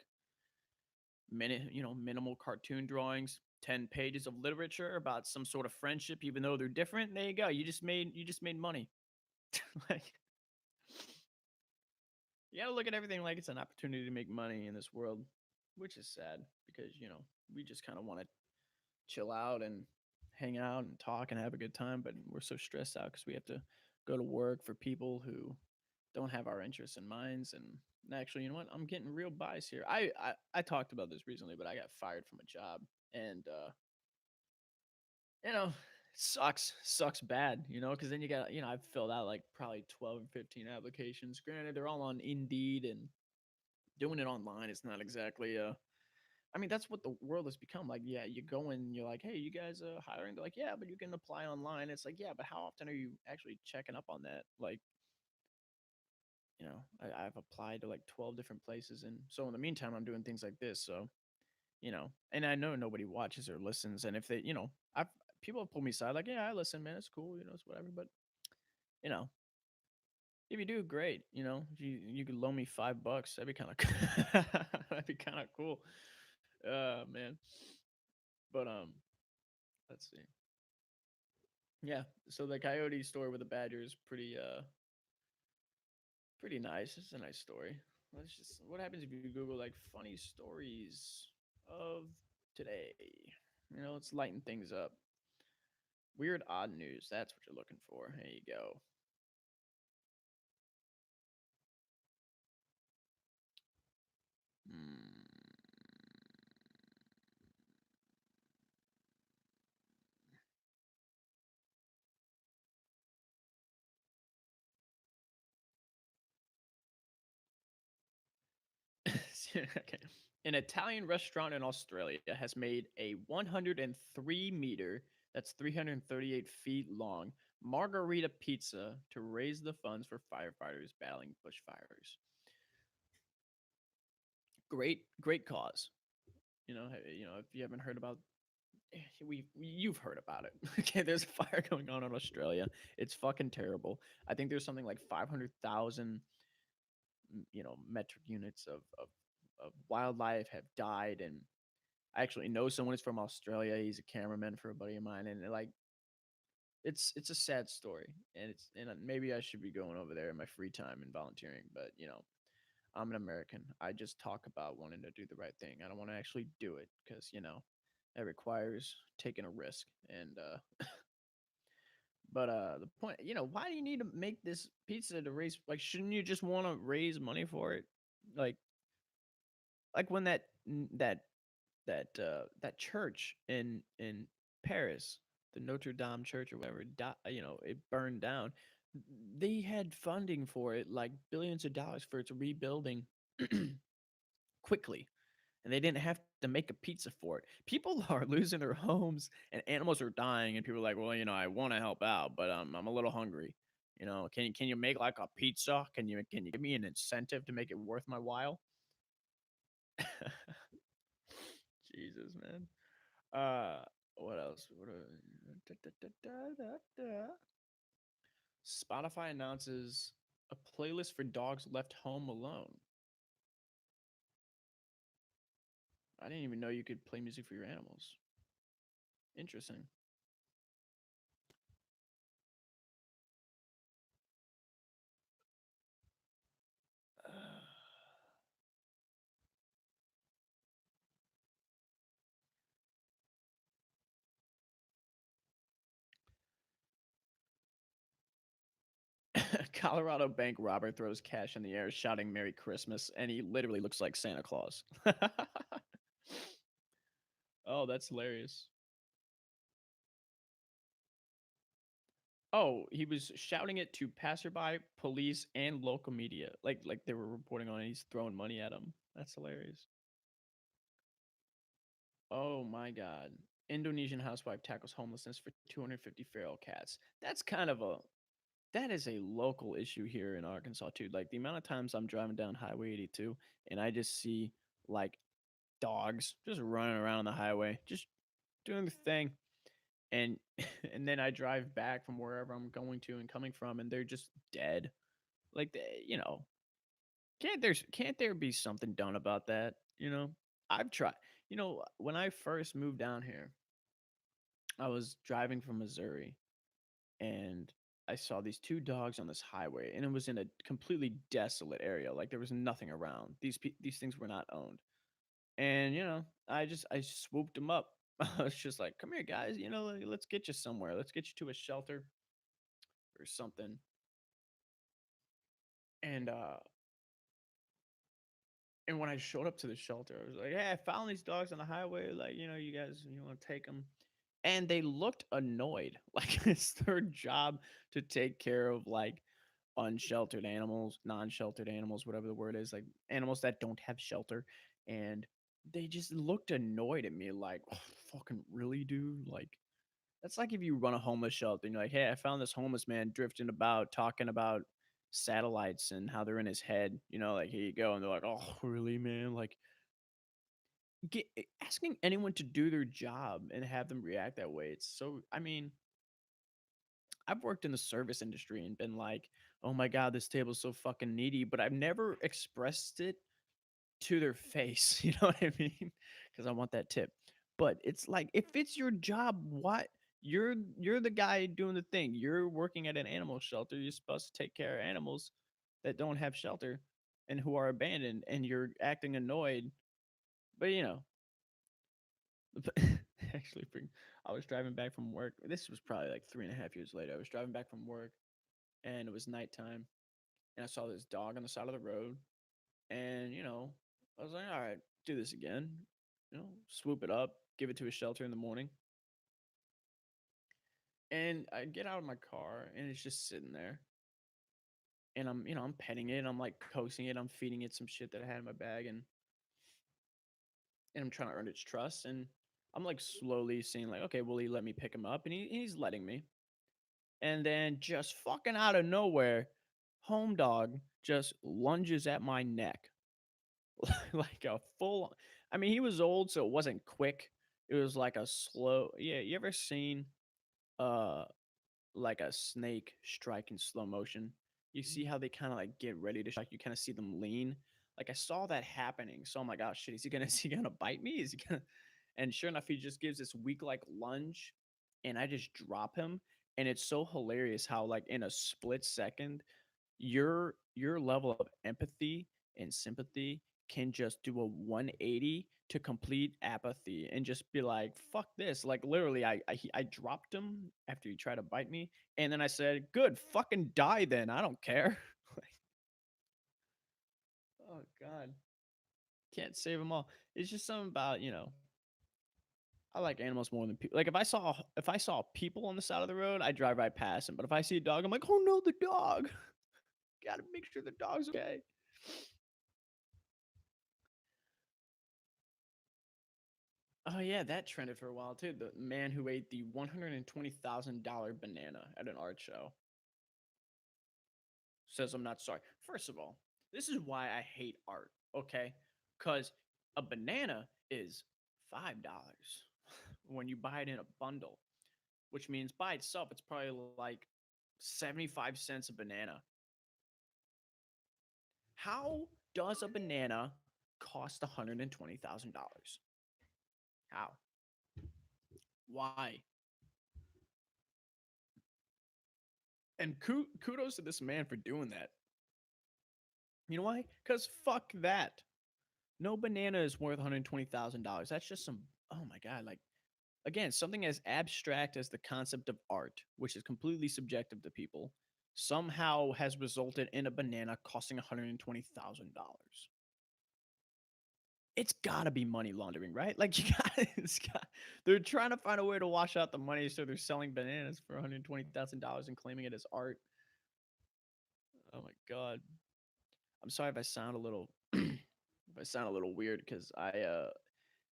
Minimal cartoon drawings, 10 pages of literature about some sort of friendship, even though they're different. There you go. You just made money. Like, you gotta look at everything like it's an opportunity to make money in this world, which is sad because we just kind of want to chill out and hang out and talk and have a good time, but we're so stressed out because we have to go to work for people who don't have our interests and minds. And actually, you know what? I'm getting real biased here. I talked about this recently, but I got fired from a job, and it sucks bad, because then you got, I've filled out like probably 12 or 15 applications. Granted, they're all on Indeed, and doing it online is not exactly I mean, that's what the world has become. Like, yeah, you go in, you're like, hey, you guys hiring? They're like, yeah, but you can apply online. It's like, yeah, but how often are you actually checking up on that? Like, I've applied to like 12 different places. And so in the meantime, I'm doing things like this. So, and I know nobody watches or listens. And if they, I've people have pulled me aside, like, yeah, I listen, man, it's cool, it's whatever. But, you know, if you do, great. If you could loan me $5, that'd be kind of that'd be kind of cool. Man. But let's see. Yeah, so the coyote story with the badger is pretty nice. It's a nice story. What happens if you Google like funny stories of today? Let's lighten things up. Weird odd news. That's what you're looking for. There you go. Hmm. Okay. An Italian restaurant in Australia has made a 103-meter, that's 338 feet long, margarita pizza to raise the funds for firefighters battling bushfires. Great cause. If you haven't heard about, you've heard about it. Okay, there's a fire going on in Australia. It's fucking terrible. I think there's something like 500,000 metric units of wildlife have died, and I actually know someone who's from Australia. He's a cameraman for a buddy of mine, and like it's a sad story, and maybe I should be going over there in my free time and volunteering, but I'm an American. I just talk about wanting to do the right thing. I don't want to actually do it because that requires taking a risk. And but the point, why do you need to make this pizza to raise? Like, shouldn't you just want to raise money for it? Like, when that that church in Paris, the Notre Dame Church or whatever, it burned down. They had funding for it, like billions of dollars for its rebuilding quickly, and they didn't have to make a pizza for it. People are losing their homes and animals are dying, and people are like, well, I want to help out, but I'm a little hungry. Can you make like a pizza? Can you give me an incentive to make it worth my while? Jesus, man. What else? Spotify announces a playlist for dogs left home alone. I didn't even know you could play music for your animals. Interesting. Colorado bank robber throws cash in the air, shouting "Merry Christmas," and he literally looks like Santa Claus. Oh, that's hilarious. Oh, he was shouting it to passerby, police, and local media. Like they were reporting on it. He's throwing money at him. That's hilarious. Oh my God. Indonesian housewife tackles homelessness for 250 feral cats. That is a local issue here in Arkansas too. Like the amount of times I'm driving down Highway 82 and I just see like dogs just running around on the highway, just doing the thing. And and then I drive back from wherever I'm going to and coming from and they're just dead. Like can't there be something done about that, I've tried. When I first moved down here, I was driving from Missouri and I saw these two dogs on this highway, and it was in a completely desolate area. Like there was nothing around. These things were not owned, and I swooped them up. I was just like, "Come here, guys. Let's get you somewhere. Let's get you to a shelter or something." And when I showed up to the shelter, I was like, "Hey, I found these dogs on the highway. Like, you guys, you want to take them?" And they looked annoyed. Like it's their job to take care of like unsheltered animals, non-sheltered animals, whatever the word is, like animals that don't have shelter. And they just looked annoyed at me like, "Oh, fucking really, dude?" Like that's like if you run a homeless shelter and you're like, "Hey, I found this homeless man drifting about talking about satellites and how they're in his head, like here you go." And they're like, "Oh, really, man?" Like asking anyone to do their job and have them react that way. It's so, I mean, I've worked in the service industry and been like, "Oh my god, this table's so fucking needy," but I've never expressed it to their face. You know what I mean? Because I want that tip. But it's like, if it's your job, what you're the guy doing the thing. You're working at an animal shelter. You're supposed to take care of animals that don't have shelter and who are abandoned, and you're acting annoyed. But but actually, I was driving back from work. This was probably like 3.5 years later. I was driving back from work, and it was nighttime, and I saw this dog on the side of the road, and I was like, all right, do this again, swoop it up, give it to a shelter in the morning, and I get out of my car, and it's just sitting there, and I'm petting it, I'm like coaxing it, I'm feeding it some shit that I had in my bag, and I'm trying to earn its trust, and I'm like slowly seeing like, okay, will he let me pick him up? And he's letting me. And then just fucking out of nowhere, home dog just lunges at my neck like a full. I mean, he was old, so it wasn't quick. It was like a slow. Yeah, you ever seen uh like a snake strike in slow motion? You see how they kind of like get ready to strike. You kind of see them lean. Like I saw that happening, so I'm like, oh shit, is he gonna is he gonna bite me? Is he gonna? And sure enough, he just gives this weak like lunge, and I just drop him. And it's so hilarious how like in a split second, your level of empathy and sympathy can just do a 180 to complete apathy and just be like, fuck this. Like literally, I dropped him after he tried to bite me, and then I said, good, fucking die then. I don't care. Like, oh god, can't save them all. It's just something about, I like animals more than people. Like if I saw people on the side of the road, I drive right past them. But if I see a dog, I'm like, oh no, the dog. Gotta make sure the dog's okay. Oh yeah, that trended for a while too. The man who ate the $120,000 banana at an art show says, I'm not sorry. First of all, this is why I hate art, okay? Because a banana is $5 when you buy it in a bundle, which means by itself, it's probably like 75 cents a banana. How does a banana cost $120,000? How? Why? And kudos to this man for doing that. You know why? Because fuck that. No banana is worth $120,000. That's just some, oh my God. Like, again, something as abstract as the concept of art, which is completely subjective to people, somehow has resulted in a banana costing $120,000. It's gotta be money laundering, right? Like, they're trying to find a way to wash out the money, so they're selling bananas for $120,000 and claiming it as art. Oh my God. I'm sorry if I sound a little if I sound a little weird because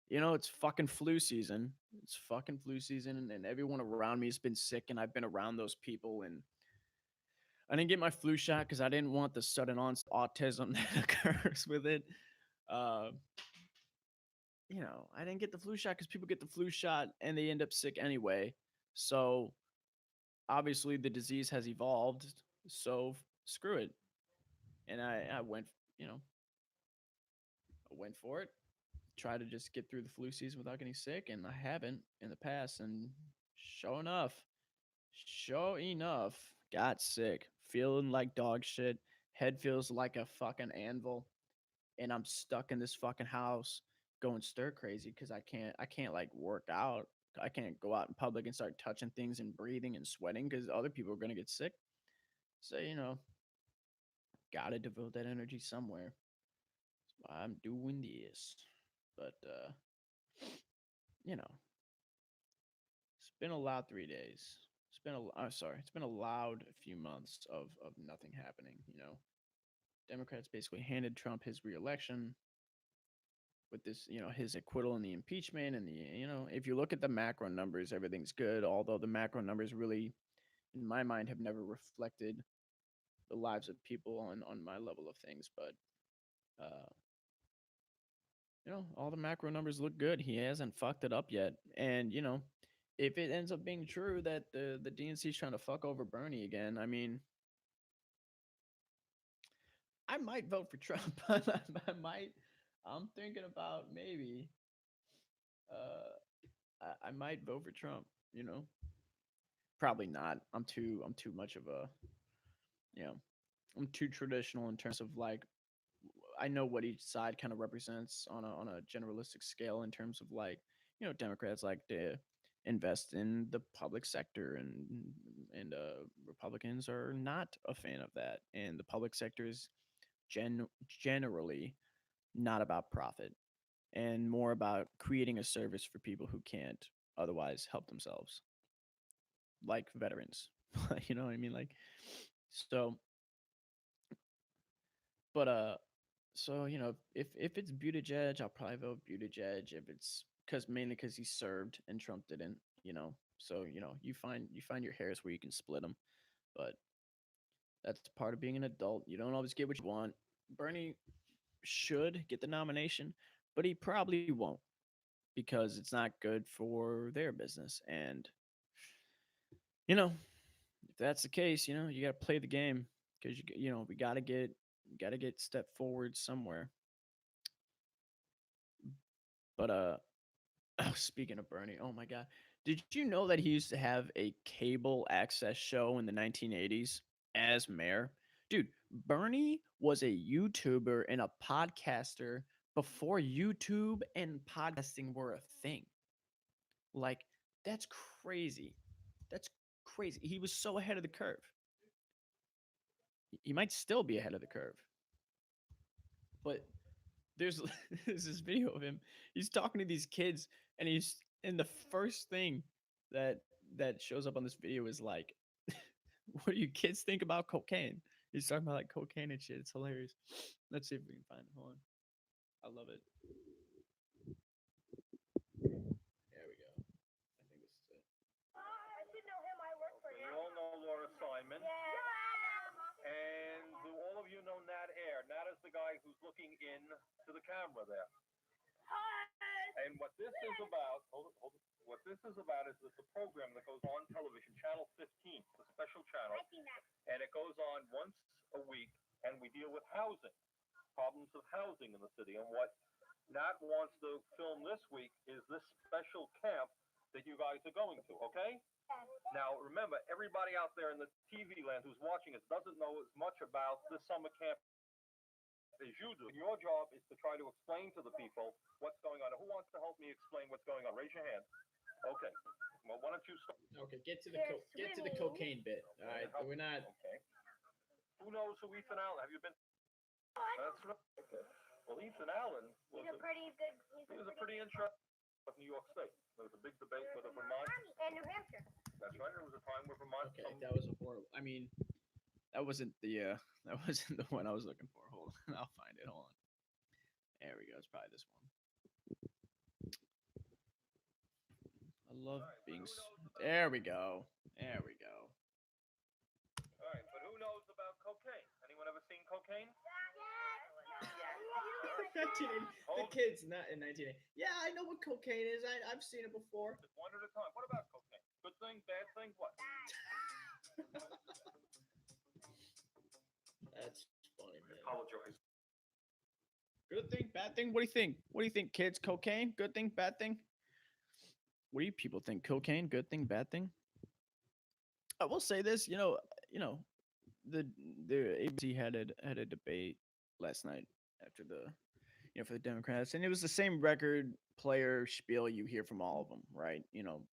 it's fucking flu season. It's fucking flu season, and everyone around me has been sick, and I've been around those people, and I didn't get my flu shot because I didn't want the sudden onset autism that occurs with it. Uh, I didn't get the flu shot because people get the flu shot and they end up sick anyway. So obviously the disease has evolved. So screw it. And I went, you know, I went for it. Try to just get through the flu season without getting sick, and I haven't in the past. And sure enough, got sick, feeling like dog shit. Head feels like a fucking anvil, and I'm stuck in this fucking house, going stir crazy because I can't like work out. I can't go out in public and start touching things and breathing and sweating because other people are gonna get sick. So gotta devote that energy somewhere. I'm doing this, but you know, it's been a loud 3 days. It's been a loud few months of nothing happening. Democrats basically handed Trump his reelection with this, his acquittal in the impeachment, and if you look at the macro numbers, everything's good. Although the macro numbers really, in my mind, have never reflected the lives of people on my level of things. But uh, all the macro numbers look good. He hasn't fucked it up yet. And, if it ends up being true that the DNC is trying to fuck over Bernie again, I mean, I might vote for Trump. I might. I'm thinking about maybe. I might vote for Trump. Probably not. I'm too much of a. You know, I'm too traditional in terms of like I know what each side kind of represents on a generalistic scale in terms of like, Democrats like to invest in the public sector, and Republicans are not a fan of that. And the public sector is generally not about profit and more about creating a service for people who can't otherwise help themselves, like veterans. You know what I mean? Like, so, but so if it's Buttigieg, I'll probably vote Buttigieg. If it's mainly because he served and Trump didn't. So you find your hairs where you can split them, but that's part of being an adult. You don't always get what you want. Bernie should get the nomination, but he probably won't because it's not good for their business. And if that's the case, you got to play the game because we got to get step forward somewhere. But Oh, speaking of Bernie, oh my God. Did you know that he used to have a cable access show in the 1980s as mayor? Dude, Bernie was a YouTuber and a podcaster before YouTube and podcasting were a thing. Like, that's crazy. That's crazy. He was so ahead of the curve. He might still be ahead of the curve. But there's there's this video of him. He's talking to these kids, and the first thing that that shows up on this video is like, "What do you kids think about cocaine?" He's talking about like cocaine and shit. It's hilarious. Let's see if we can find it. Hold on. I love it. There we go. I think this is it. I should know him. I work for You him. all know Laura Simon, Yeah. and do all of you know Nat Air? Nat is the guy who's looking in to the camera there. And what this is about, what this is about is it's a program that goes on television, Channel 15, it's a special channel, I seen that. and it goes on once a week, and we deal with housing, problems of housing in the city. And what Nat wants to film this week is this special camp that you guys are going to, okay? Now, remember, everybody out there in the TV land who's watching us doesn't know as much about this summer camp as you do. Your job is to try to explain to the people what's going on. Who wants to help me explain what's going on? Raise your hand. Okay. Well, why don't you start? Okay, get to They're get to the swimming. cocaine bit. All right, we're not. Okay. Who knows who Ethan Allen? Have you been? That's right. Okay. Well, Ethan Allen was He's a pretty good. he was a pretty interesting of New York State. There was a big debate with Vermont. And New Hampshire. That's right. There was a time where Vermont. Okay, that was a horrible. I mean, that wasn't the that wasn't the one I was looking for. Hold on, I'll find it. Hold on. There we go. It's probably this one. I love being. There we go. There we go. All right, but who knows about cocaine? Anyone ever seen cocaine? 1980. The Hold kids, not in 1980. Yeah, I know what cocaine is. I've seen it before. just one at a time. What about cocaine? Good thing, bad thing, what? That's funny, man. Apologize. Good thing, bad thing. What do you think? What do you think, kids? Cocaine? Good thing, bad thing? What do you people think? Cocaine? Good thing, bad thing? I will say this. The ABC had a debate last night after for the Democrats, and it was the same record player spiel you hear from all of them, right?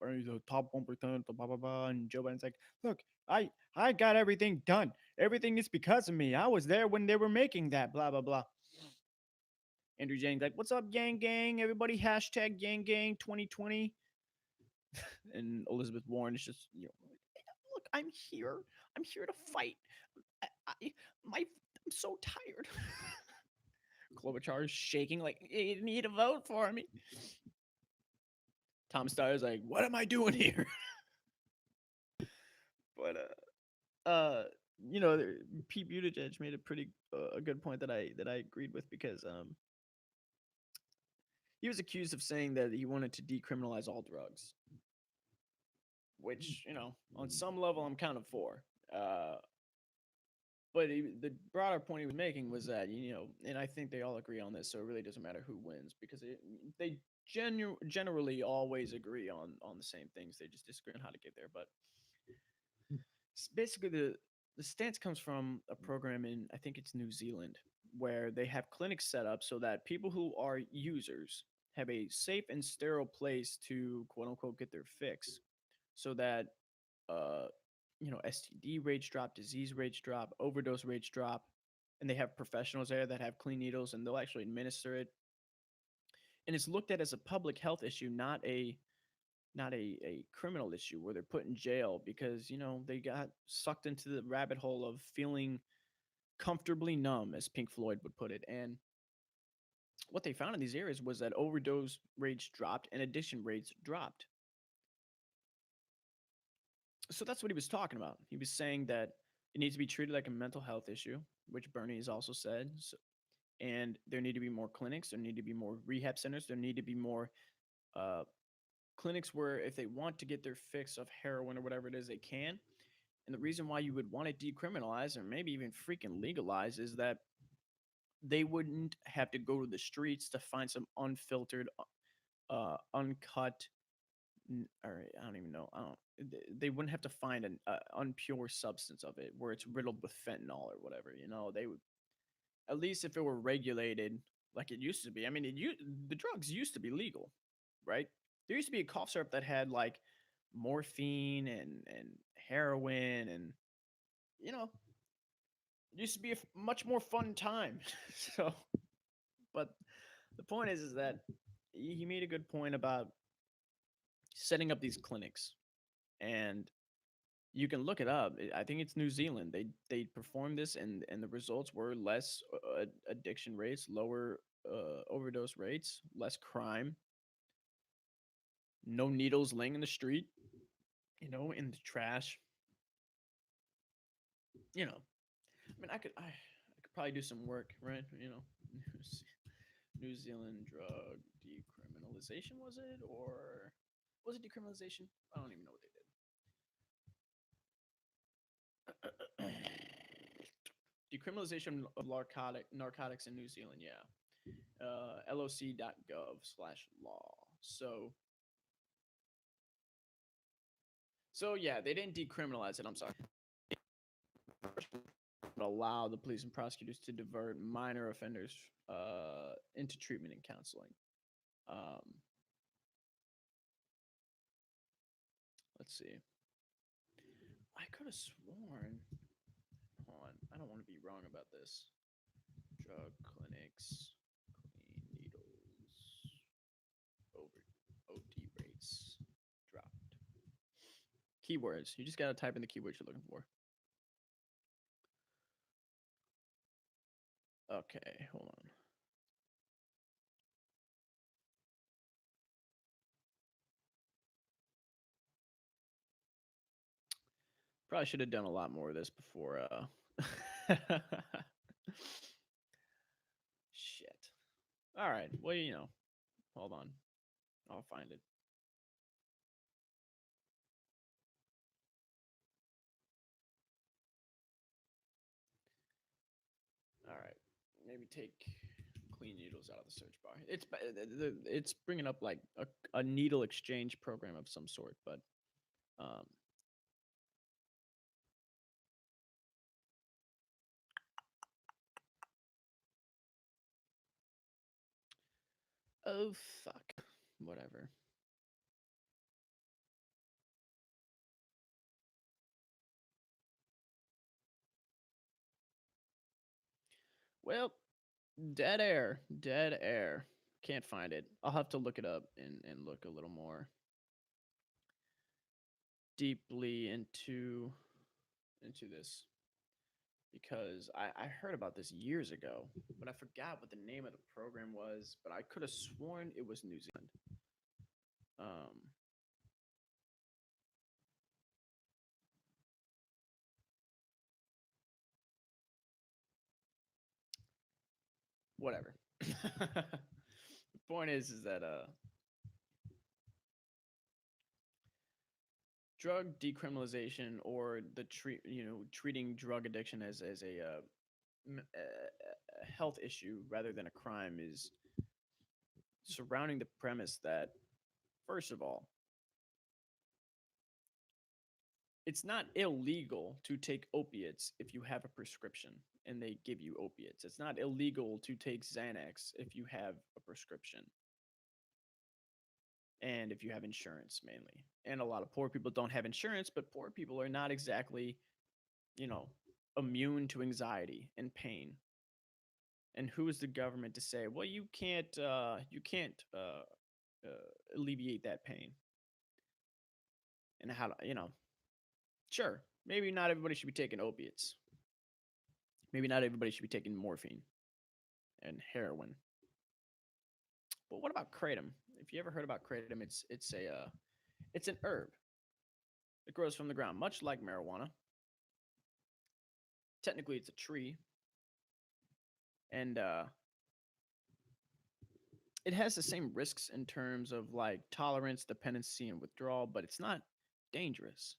Bernie's the top 1%, blah blah blah, and Joe Biden's like, look, I got everything done. Everything is because of me. I was there when they were making that, blah blah blah. Andrew Yang like, what's up, gang gang? Everybody hashtag gang gang 2020. And Elizabeth Warren is just, look, I'm here. I'm here to fight. I'm so tired. Klobuchar is shaking like, you need to vote for me. Tom Steyer's like, what am I doing here? But Pete Buttigieg made a pretty a good point that I agreed with, because he was accused of saying that he wanted to decriminalize all drugs, which on some level I'm kind of for. But the broader point he was making was that and I think they all agree on this, so it really doesn't matter who wins, because they generally always agree on the same things. They just disagree on how to get there. But basically, the stance comes from a program in, I think it's New Zealand, where they have clinics set up so that people who are users have a safe and sterile place to quote unquote get their fix, so that STD rates drop, disease rates drop, overdose rates drop, and they have professionals there that have clean needles, and they'll actually administer it. And it's looked at as a public health issue, not a criminal issue where they're put in jail because they got sucked into the rabbit hole of feeling comfortably numb, as Pink Floyd would put it. And what they found in these areas was that overdose rates dropped and addiction rates dropped. So that's what he was talking about. He was saying that it needs to be treated like a mental health issue, which Bernie has also said. And there need to be more clinics. There need to be more rehab centers. There need to be more clinics where if they want to get their fix of heroin or whatever it is, they can. And the reason why you would want to decriminalize or maybe even freaking legalize is that they wouldn't have to go to the streets to find some unfiltered, uncut, or I don't even know. I don't. They wouldn't have to find an unpure substance of it where it's riddled with fentanyl or whatever. You know, they would, at least if it were regulated like it used to be. I mean, the drugs used to be legal, right? There used to be a cough syrup that had like morphine and heroin, and you know, it used to be a much more fun time. So, but the point is that he made a good point about setting up these clinics, and you can look it up. I think it's New Zealand. They performed this, and the results were less addiction rates, lower overdose rates, less crime, no needles laying in the street, you know, in the trash. You know, I mean, I could probably do some work, right? You know, New Zealand drug decriminalization, was it, or was it decriminalization? I don't even know what they did. Decriminalization of narcotics in New Zealand, yeah. loc.gov/law. So yeah, they didn't decriminalize it. I'm sorry. Allow the police and prosecutors to divert minor offenders into treatment and counseling. Let's see. I could have sworn. Hold on, I don't want to be wrong about this. Drug clinics, clean needles, over OD rates dropped. Keywords. You just gotta type in the keywords you're looking for. Okay, hold on. Probably should have done a lot more of this before. Shit. All right. Well, you know, hold on. I'll find it. All right. Maybe take clean needles out of the search bar. It's bringing up like a needle exchange program of some sort, but um oh fuck. Whatever. Well, dead air. Dead air. Can't find it. I'll have to look it up and look a little more deeply into this, because I heard about this years ago, but I forgot what the name of the program was, but I could have sworn it was New Zealand. Whatever. The point is that drug decriminalization, or the treating drug addiction as a health issue rather than a crime, is surrounding the premise that, first of all, it's not illegal to take opiates if you have a prescription and they give you opiates. It's not illegal to take Xanax if you have a prescription and if you have insurance, mainly. And a lot of poor people don't have insurance, but poor people are not exactly, you know, immune to anxiety and pain. And who is the government to say, well, you can't alleviate that pain? And how to, sure, maybe not everybody should be taking opiates. Maybe not everybody should be taking morphine and heroin. But what about kratom? If you ever heard about kratom, it's an herb. It grows from the ground, much like marijuana. Technically, it's a tree, and it has the same risks in terms of like tolerance, dependency, and withdrawal, but it's not dangerous.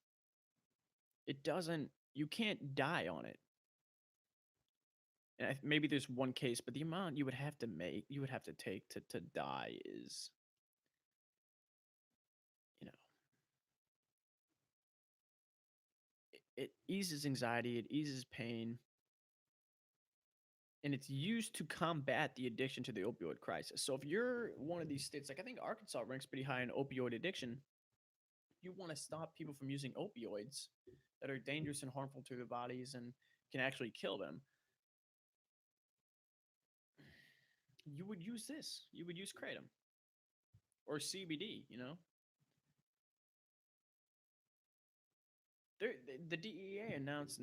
It doesn't. You can't die on it. And maybe there's one case, but the amount you would have to take to die is it eases anxiety, it eases pain, and it's used to combat the addiction to the opioid crisis. So if you're one of these states, like I think Arkansas ranks pretty high in opioid addiction, you want to stop people from using opioids that are dangerous and harmful to their bodies and can actually kill them. You would use this. You would use kratom or CBD. The DEA announced,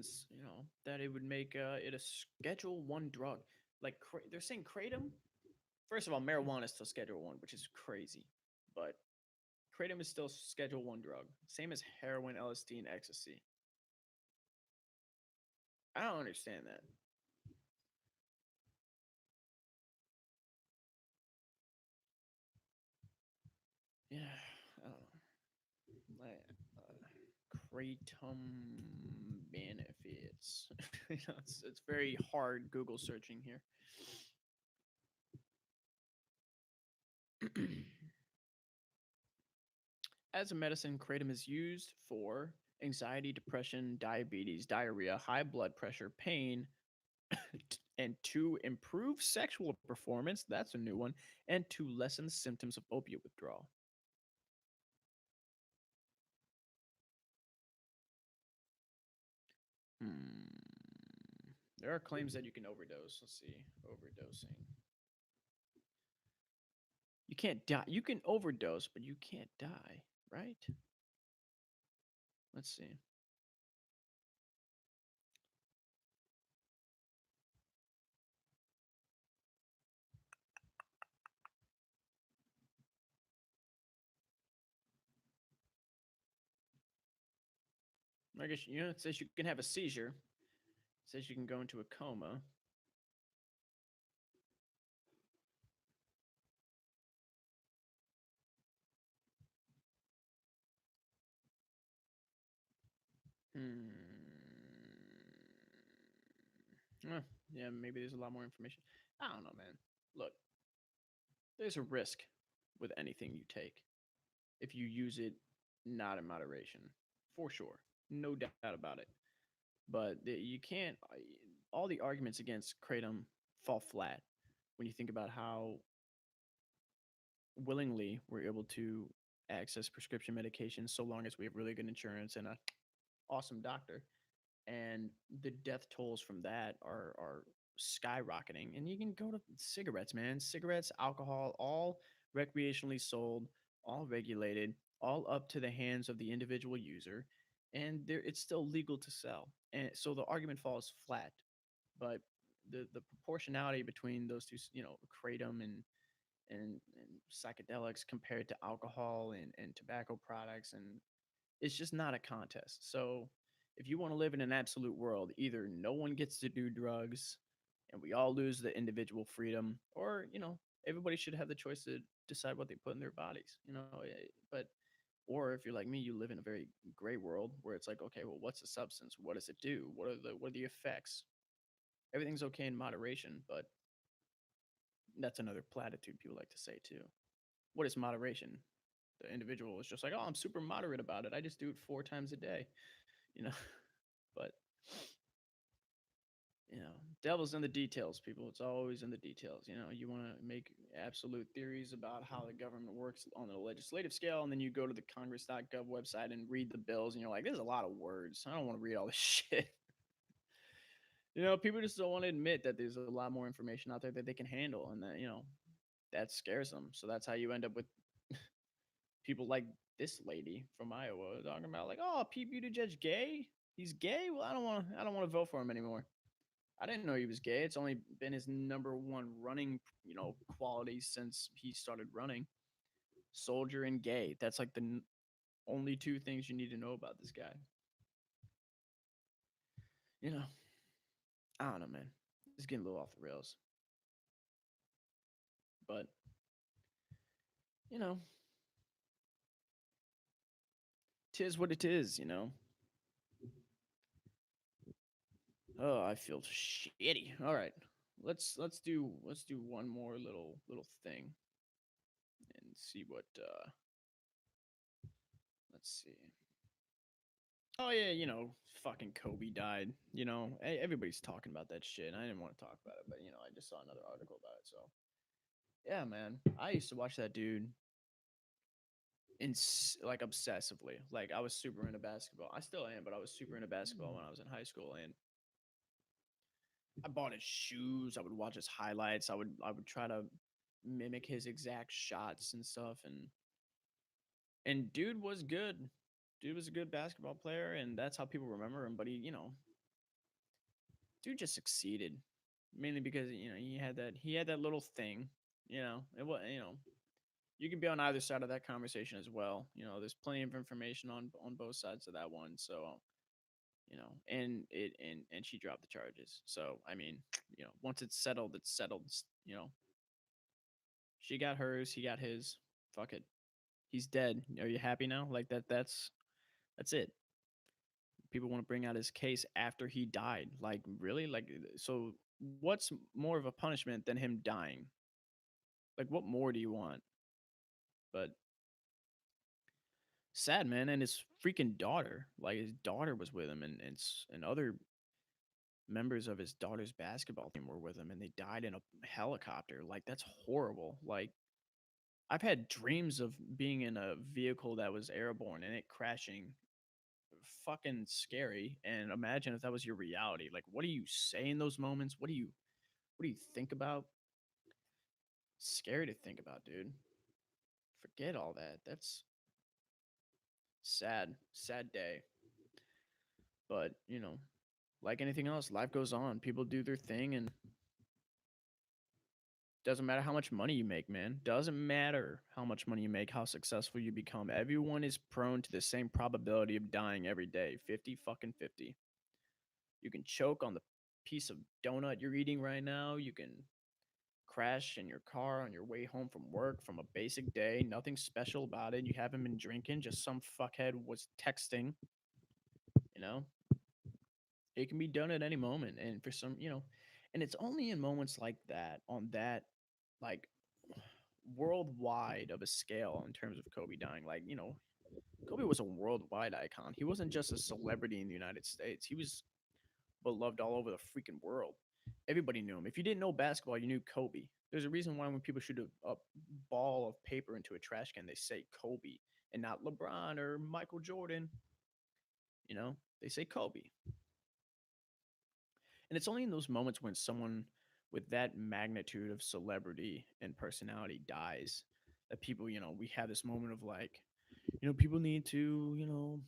that it would make it a Schedule One drug. Like they're saying kratom. First of all, marijuana is still Schedule One, which is crazy, but kratom is still Schedule One drug, same as heroin, LSD, and ecstasy. I don't understand that. Yeah, I don't know. Like, kratom benefits. It's very hard Google searching here. As a medicine, kratom is used for anxiety, depression, diabetes, diarrhea, high blood pressure, pain, and to improve sexual performance. That's a new one. And to lessen symptoms of opiate withdrawal. There are claims that you can overdose. Let's see. Overdosing. You can't die. You can overdose, but you can't die, right? Let's see. I guess it says you can have a seizure. It says you can go into a coma. Yeah, maybe there's a lot more information. I don't know, man. Look, there's a risk with anything you take if you use it not in moderation, for sure. No doubt about it. But you can't, all the arguments against kratom fall flat when you think about how willingly we're able to access prescription medications so long as we have really good insurance and a awesome doctor. And the death tolls from that are skyrocketing. And you can go to cigarettes, man. Cigarettes, alcohol, all recreationally sold, all regulated, all up to the hands of the individual user, and it's still legal to sell. And so the argument falls flat. But the proportionality between those two, kratom and psychedelics compared to alcohol and tobacco products, and it's just not a contest. So if you want to live in an absolute world, either no one gets to do drugs and we all lose the individual freedom, or everybody should have the choice to decide what they put in their bodies. But or if you're like me, you live in a very gray world where it's like, okay, well, what's the substance? What does it do? What are the effects? Everything's okay in moderation, but that's another platitude people like to say too. What is moderation? The individual is just like, oh, I'm super moderate about it. I just do it 4 times a day, you know. But devil's in the details, people. It's always in the details. You want to make absolute theories about how the government works on the legislative scale, and then you go to the Congress.gov website and read the bills, and you're like, there's a lot of words. I don't want to read all this shit. People just don't want to admit that there's a lot more information out there that they can handle, and that scares them. So that's how you end up with people like this lady from Iowa talking about like, oh, Pete Buttigieg gay? He's gay? Well, I don't want to vote for him anymore. I didn't know he was gay. It's only been his number one running, quality since he started running. Soldier and gay. That's like the only 2 things you need to know about this guy. I don't know, man. It's getting a little off the rails. But, tis what it is, Oh, I feel shitty. All right. Let's do one more little thing and see what let's see. Oh yeah, fucking Kobe died. Everybody's talking about that shit. I didn't want to talk about it, but I just saw another article about it. So yeah, man, I used to watch that dude like obsessively. Like I was super into basketball. I still am, but I was super into basketball when I was in high school, and I bought his shoes. I would watch his highlights. I would try to mimic his exact shots and stuff, and dude was good. Dude was a good basketball player, and that's how people remember him. But dude just succeeded mainly because he had that little thing. It was you can be on either side of that conversation as well. There's plenty of information on both sides of that one. So and she dropped the charges. So I mean, once it's settled, it's settled. She got hers, he got his. Fuck it. He's dead. Are you happy now? Like that's it. People want to bring out his case after he died. Like really? Like so what's more of a punishment than him dying? Like what more do you want? But sad man, and his freaking daughter. Like his daughter was with him, and other members of his daughter's basketball team were with him, and they died in a helicopter. Like that's horrible. Like I've had dreams of being in a vehicle that was airborne and it crashing. Fucking scary. And imagine if that was your reality. Like what do you say in those moments? What do you think about? Scary to think about, dude. Forget all that. That's sad. Sad day. But, like anything else, life goes on. People do their thing, and doesn't matter how much money you make, man. Doesn't matter how much money you make, how successful you become. Everyone is prone to the same probability of dying every day. 50 fucking 50. You can choke on the piece of donut you're eating right now. You can crash in your car on your way home from work from a basic day. Nothing special about it. You haven't been drinking. Just some fuckhead was texting. You know, it can be done at any moment. And for some, and it's only in moments like that, on that, like, worldwide of a scale in terms of Kobe dying. Like, Kobe was a worldwide icon. He wasn't just a celebrity in the United States. He was beloved all over the freaking world. Everybody knew him. If you didn't know basketball, you knew Kobe. There's a reason why when people shoot a ball of paper into a trash can, they say Kobe and not LeBron or Michael Jordan. They say Kobe. And it's only in those moments when someone with that magnitude of celebrity and personality dies that people, we have this moment of like, people need to,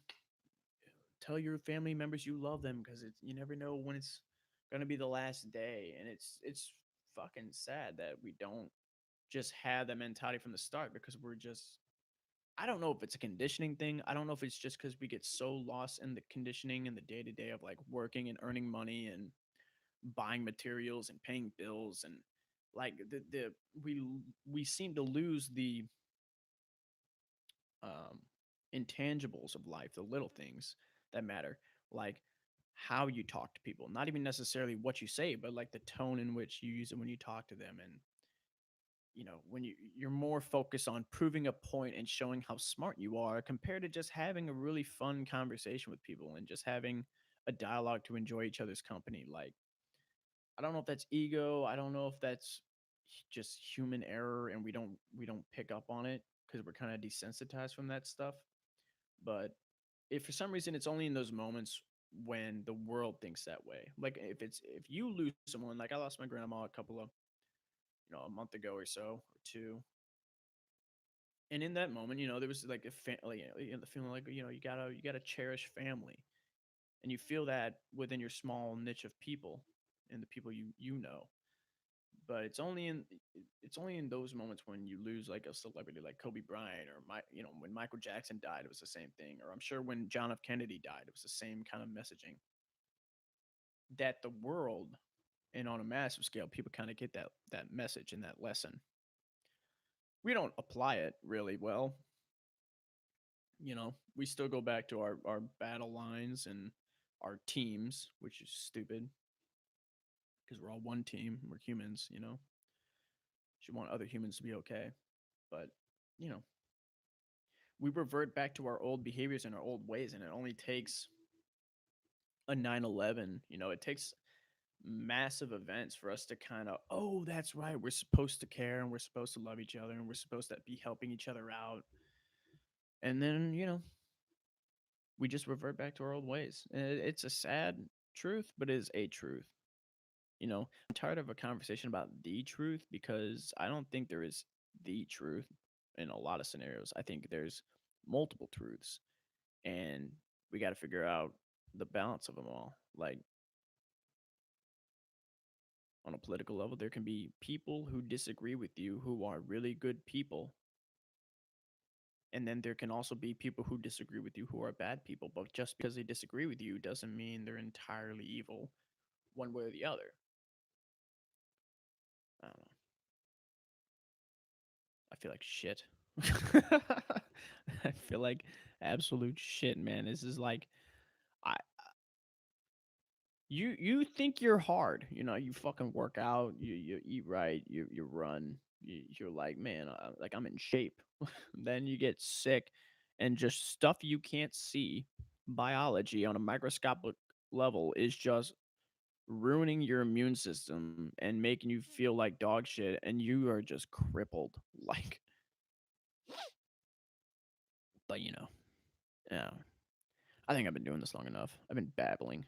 tell your family members you love them because you never know when it's gonna be the last day, and it's fucking sad that we don't just have that mentality from the start because we're just. I don't know if it's a conditioning thing. I don't know if it's just because we get so lost in the conditioning and the day to day of like working and earning money and buying materials and paying bills and like we seem to lose the um, intangibles of life, the little things that matter, like how you talk to people, not even necessarily what you say, but like the tone in which you use it when you talk to them. And when you're more focused on proving a point and showing how smart you are compared to just having a really fun conversation with people and just having a dialogue to enjoy each other's company. Like I don't know if that's ego. I don't know if that's just human error and we don't pick up on it because we're kind of desensitized from that stuff. But if for some reason it's only in those moments when the world thinks that way. Like if you lose someone, like I lost my grandma a couple of, a month ago or so or two. And in that moment, there was like like, the feeling like, you gotta cherish family. And you feel that within your small niche of people and the people you know. But it's only in those moments when you lose like a celebrity like Kobe Bryant or when Michael Jackson died, it was the same thing. Or I'm sure when John F. Kennedy died, it was the same kind of messaging. That the world and on a massive scale, people kind of get that message and that lesson. We don't apply it really well. We still go back to our battle lines and our teams, which is stupid because we're all one team. We're humans. You want other humans to be okay. But, you know, we revert back to our old behaviors and our old ways, and it only takes a 9/11. You know, it takes massive events for us to kind of, oh, that's right, we're supposed to care and we're supposed to love each other and we're supposed to be helping each other out. And then, we just revert back to our old ways. And it's a sad truth, but it is a truth. I'm tired of a conversation about the truth because I don't think there is the truth in a lot of scenarios. I think there's multiple truths, and we got to figure out the balance of them all. Like, on a political level, there can be people who disagree with you who are really good people. And then there can also be people who disagree with you who are bad people. But just because they disagree with you doesn't mean they're entirely evil one way or the other. I don't know. I feel like shit. I feel like absolute shit, man. This is like, I you think you're hard, you fucking work out, you eat right, you run, you're like, man, like I'm in shape. Then you get sick, and just stuff you can't see, biology on a microscopic level is just ruining your immune system and making you feel like dog shit, and you are just crippled. Like, but yeah, I think I've been doing this long enough. I've been babbling,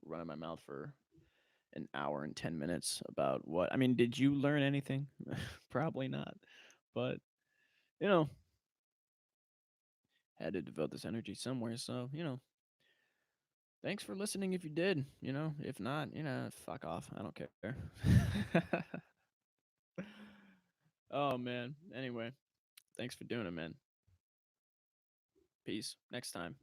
running my mouth for an hour and 10 minutes about what. I mean, did you learn anything? Probably not. But, you know, had to devote this energy somewhere. So, thanks for listening if you did. If not, fuck off. I don't care. Oh, man. Anyway, thanks for doing it, man. Peace. Next time.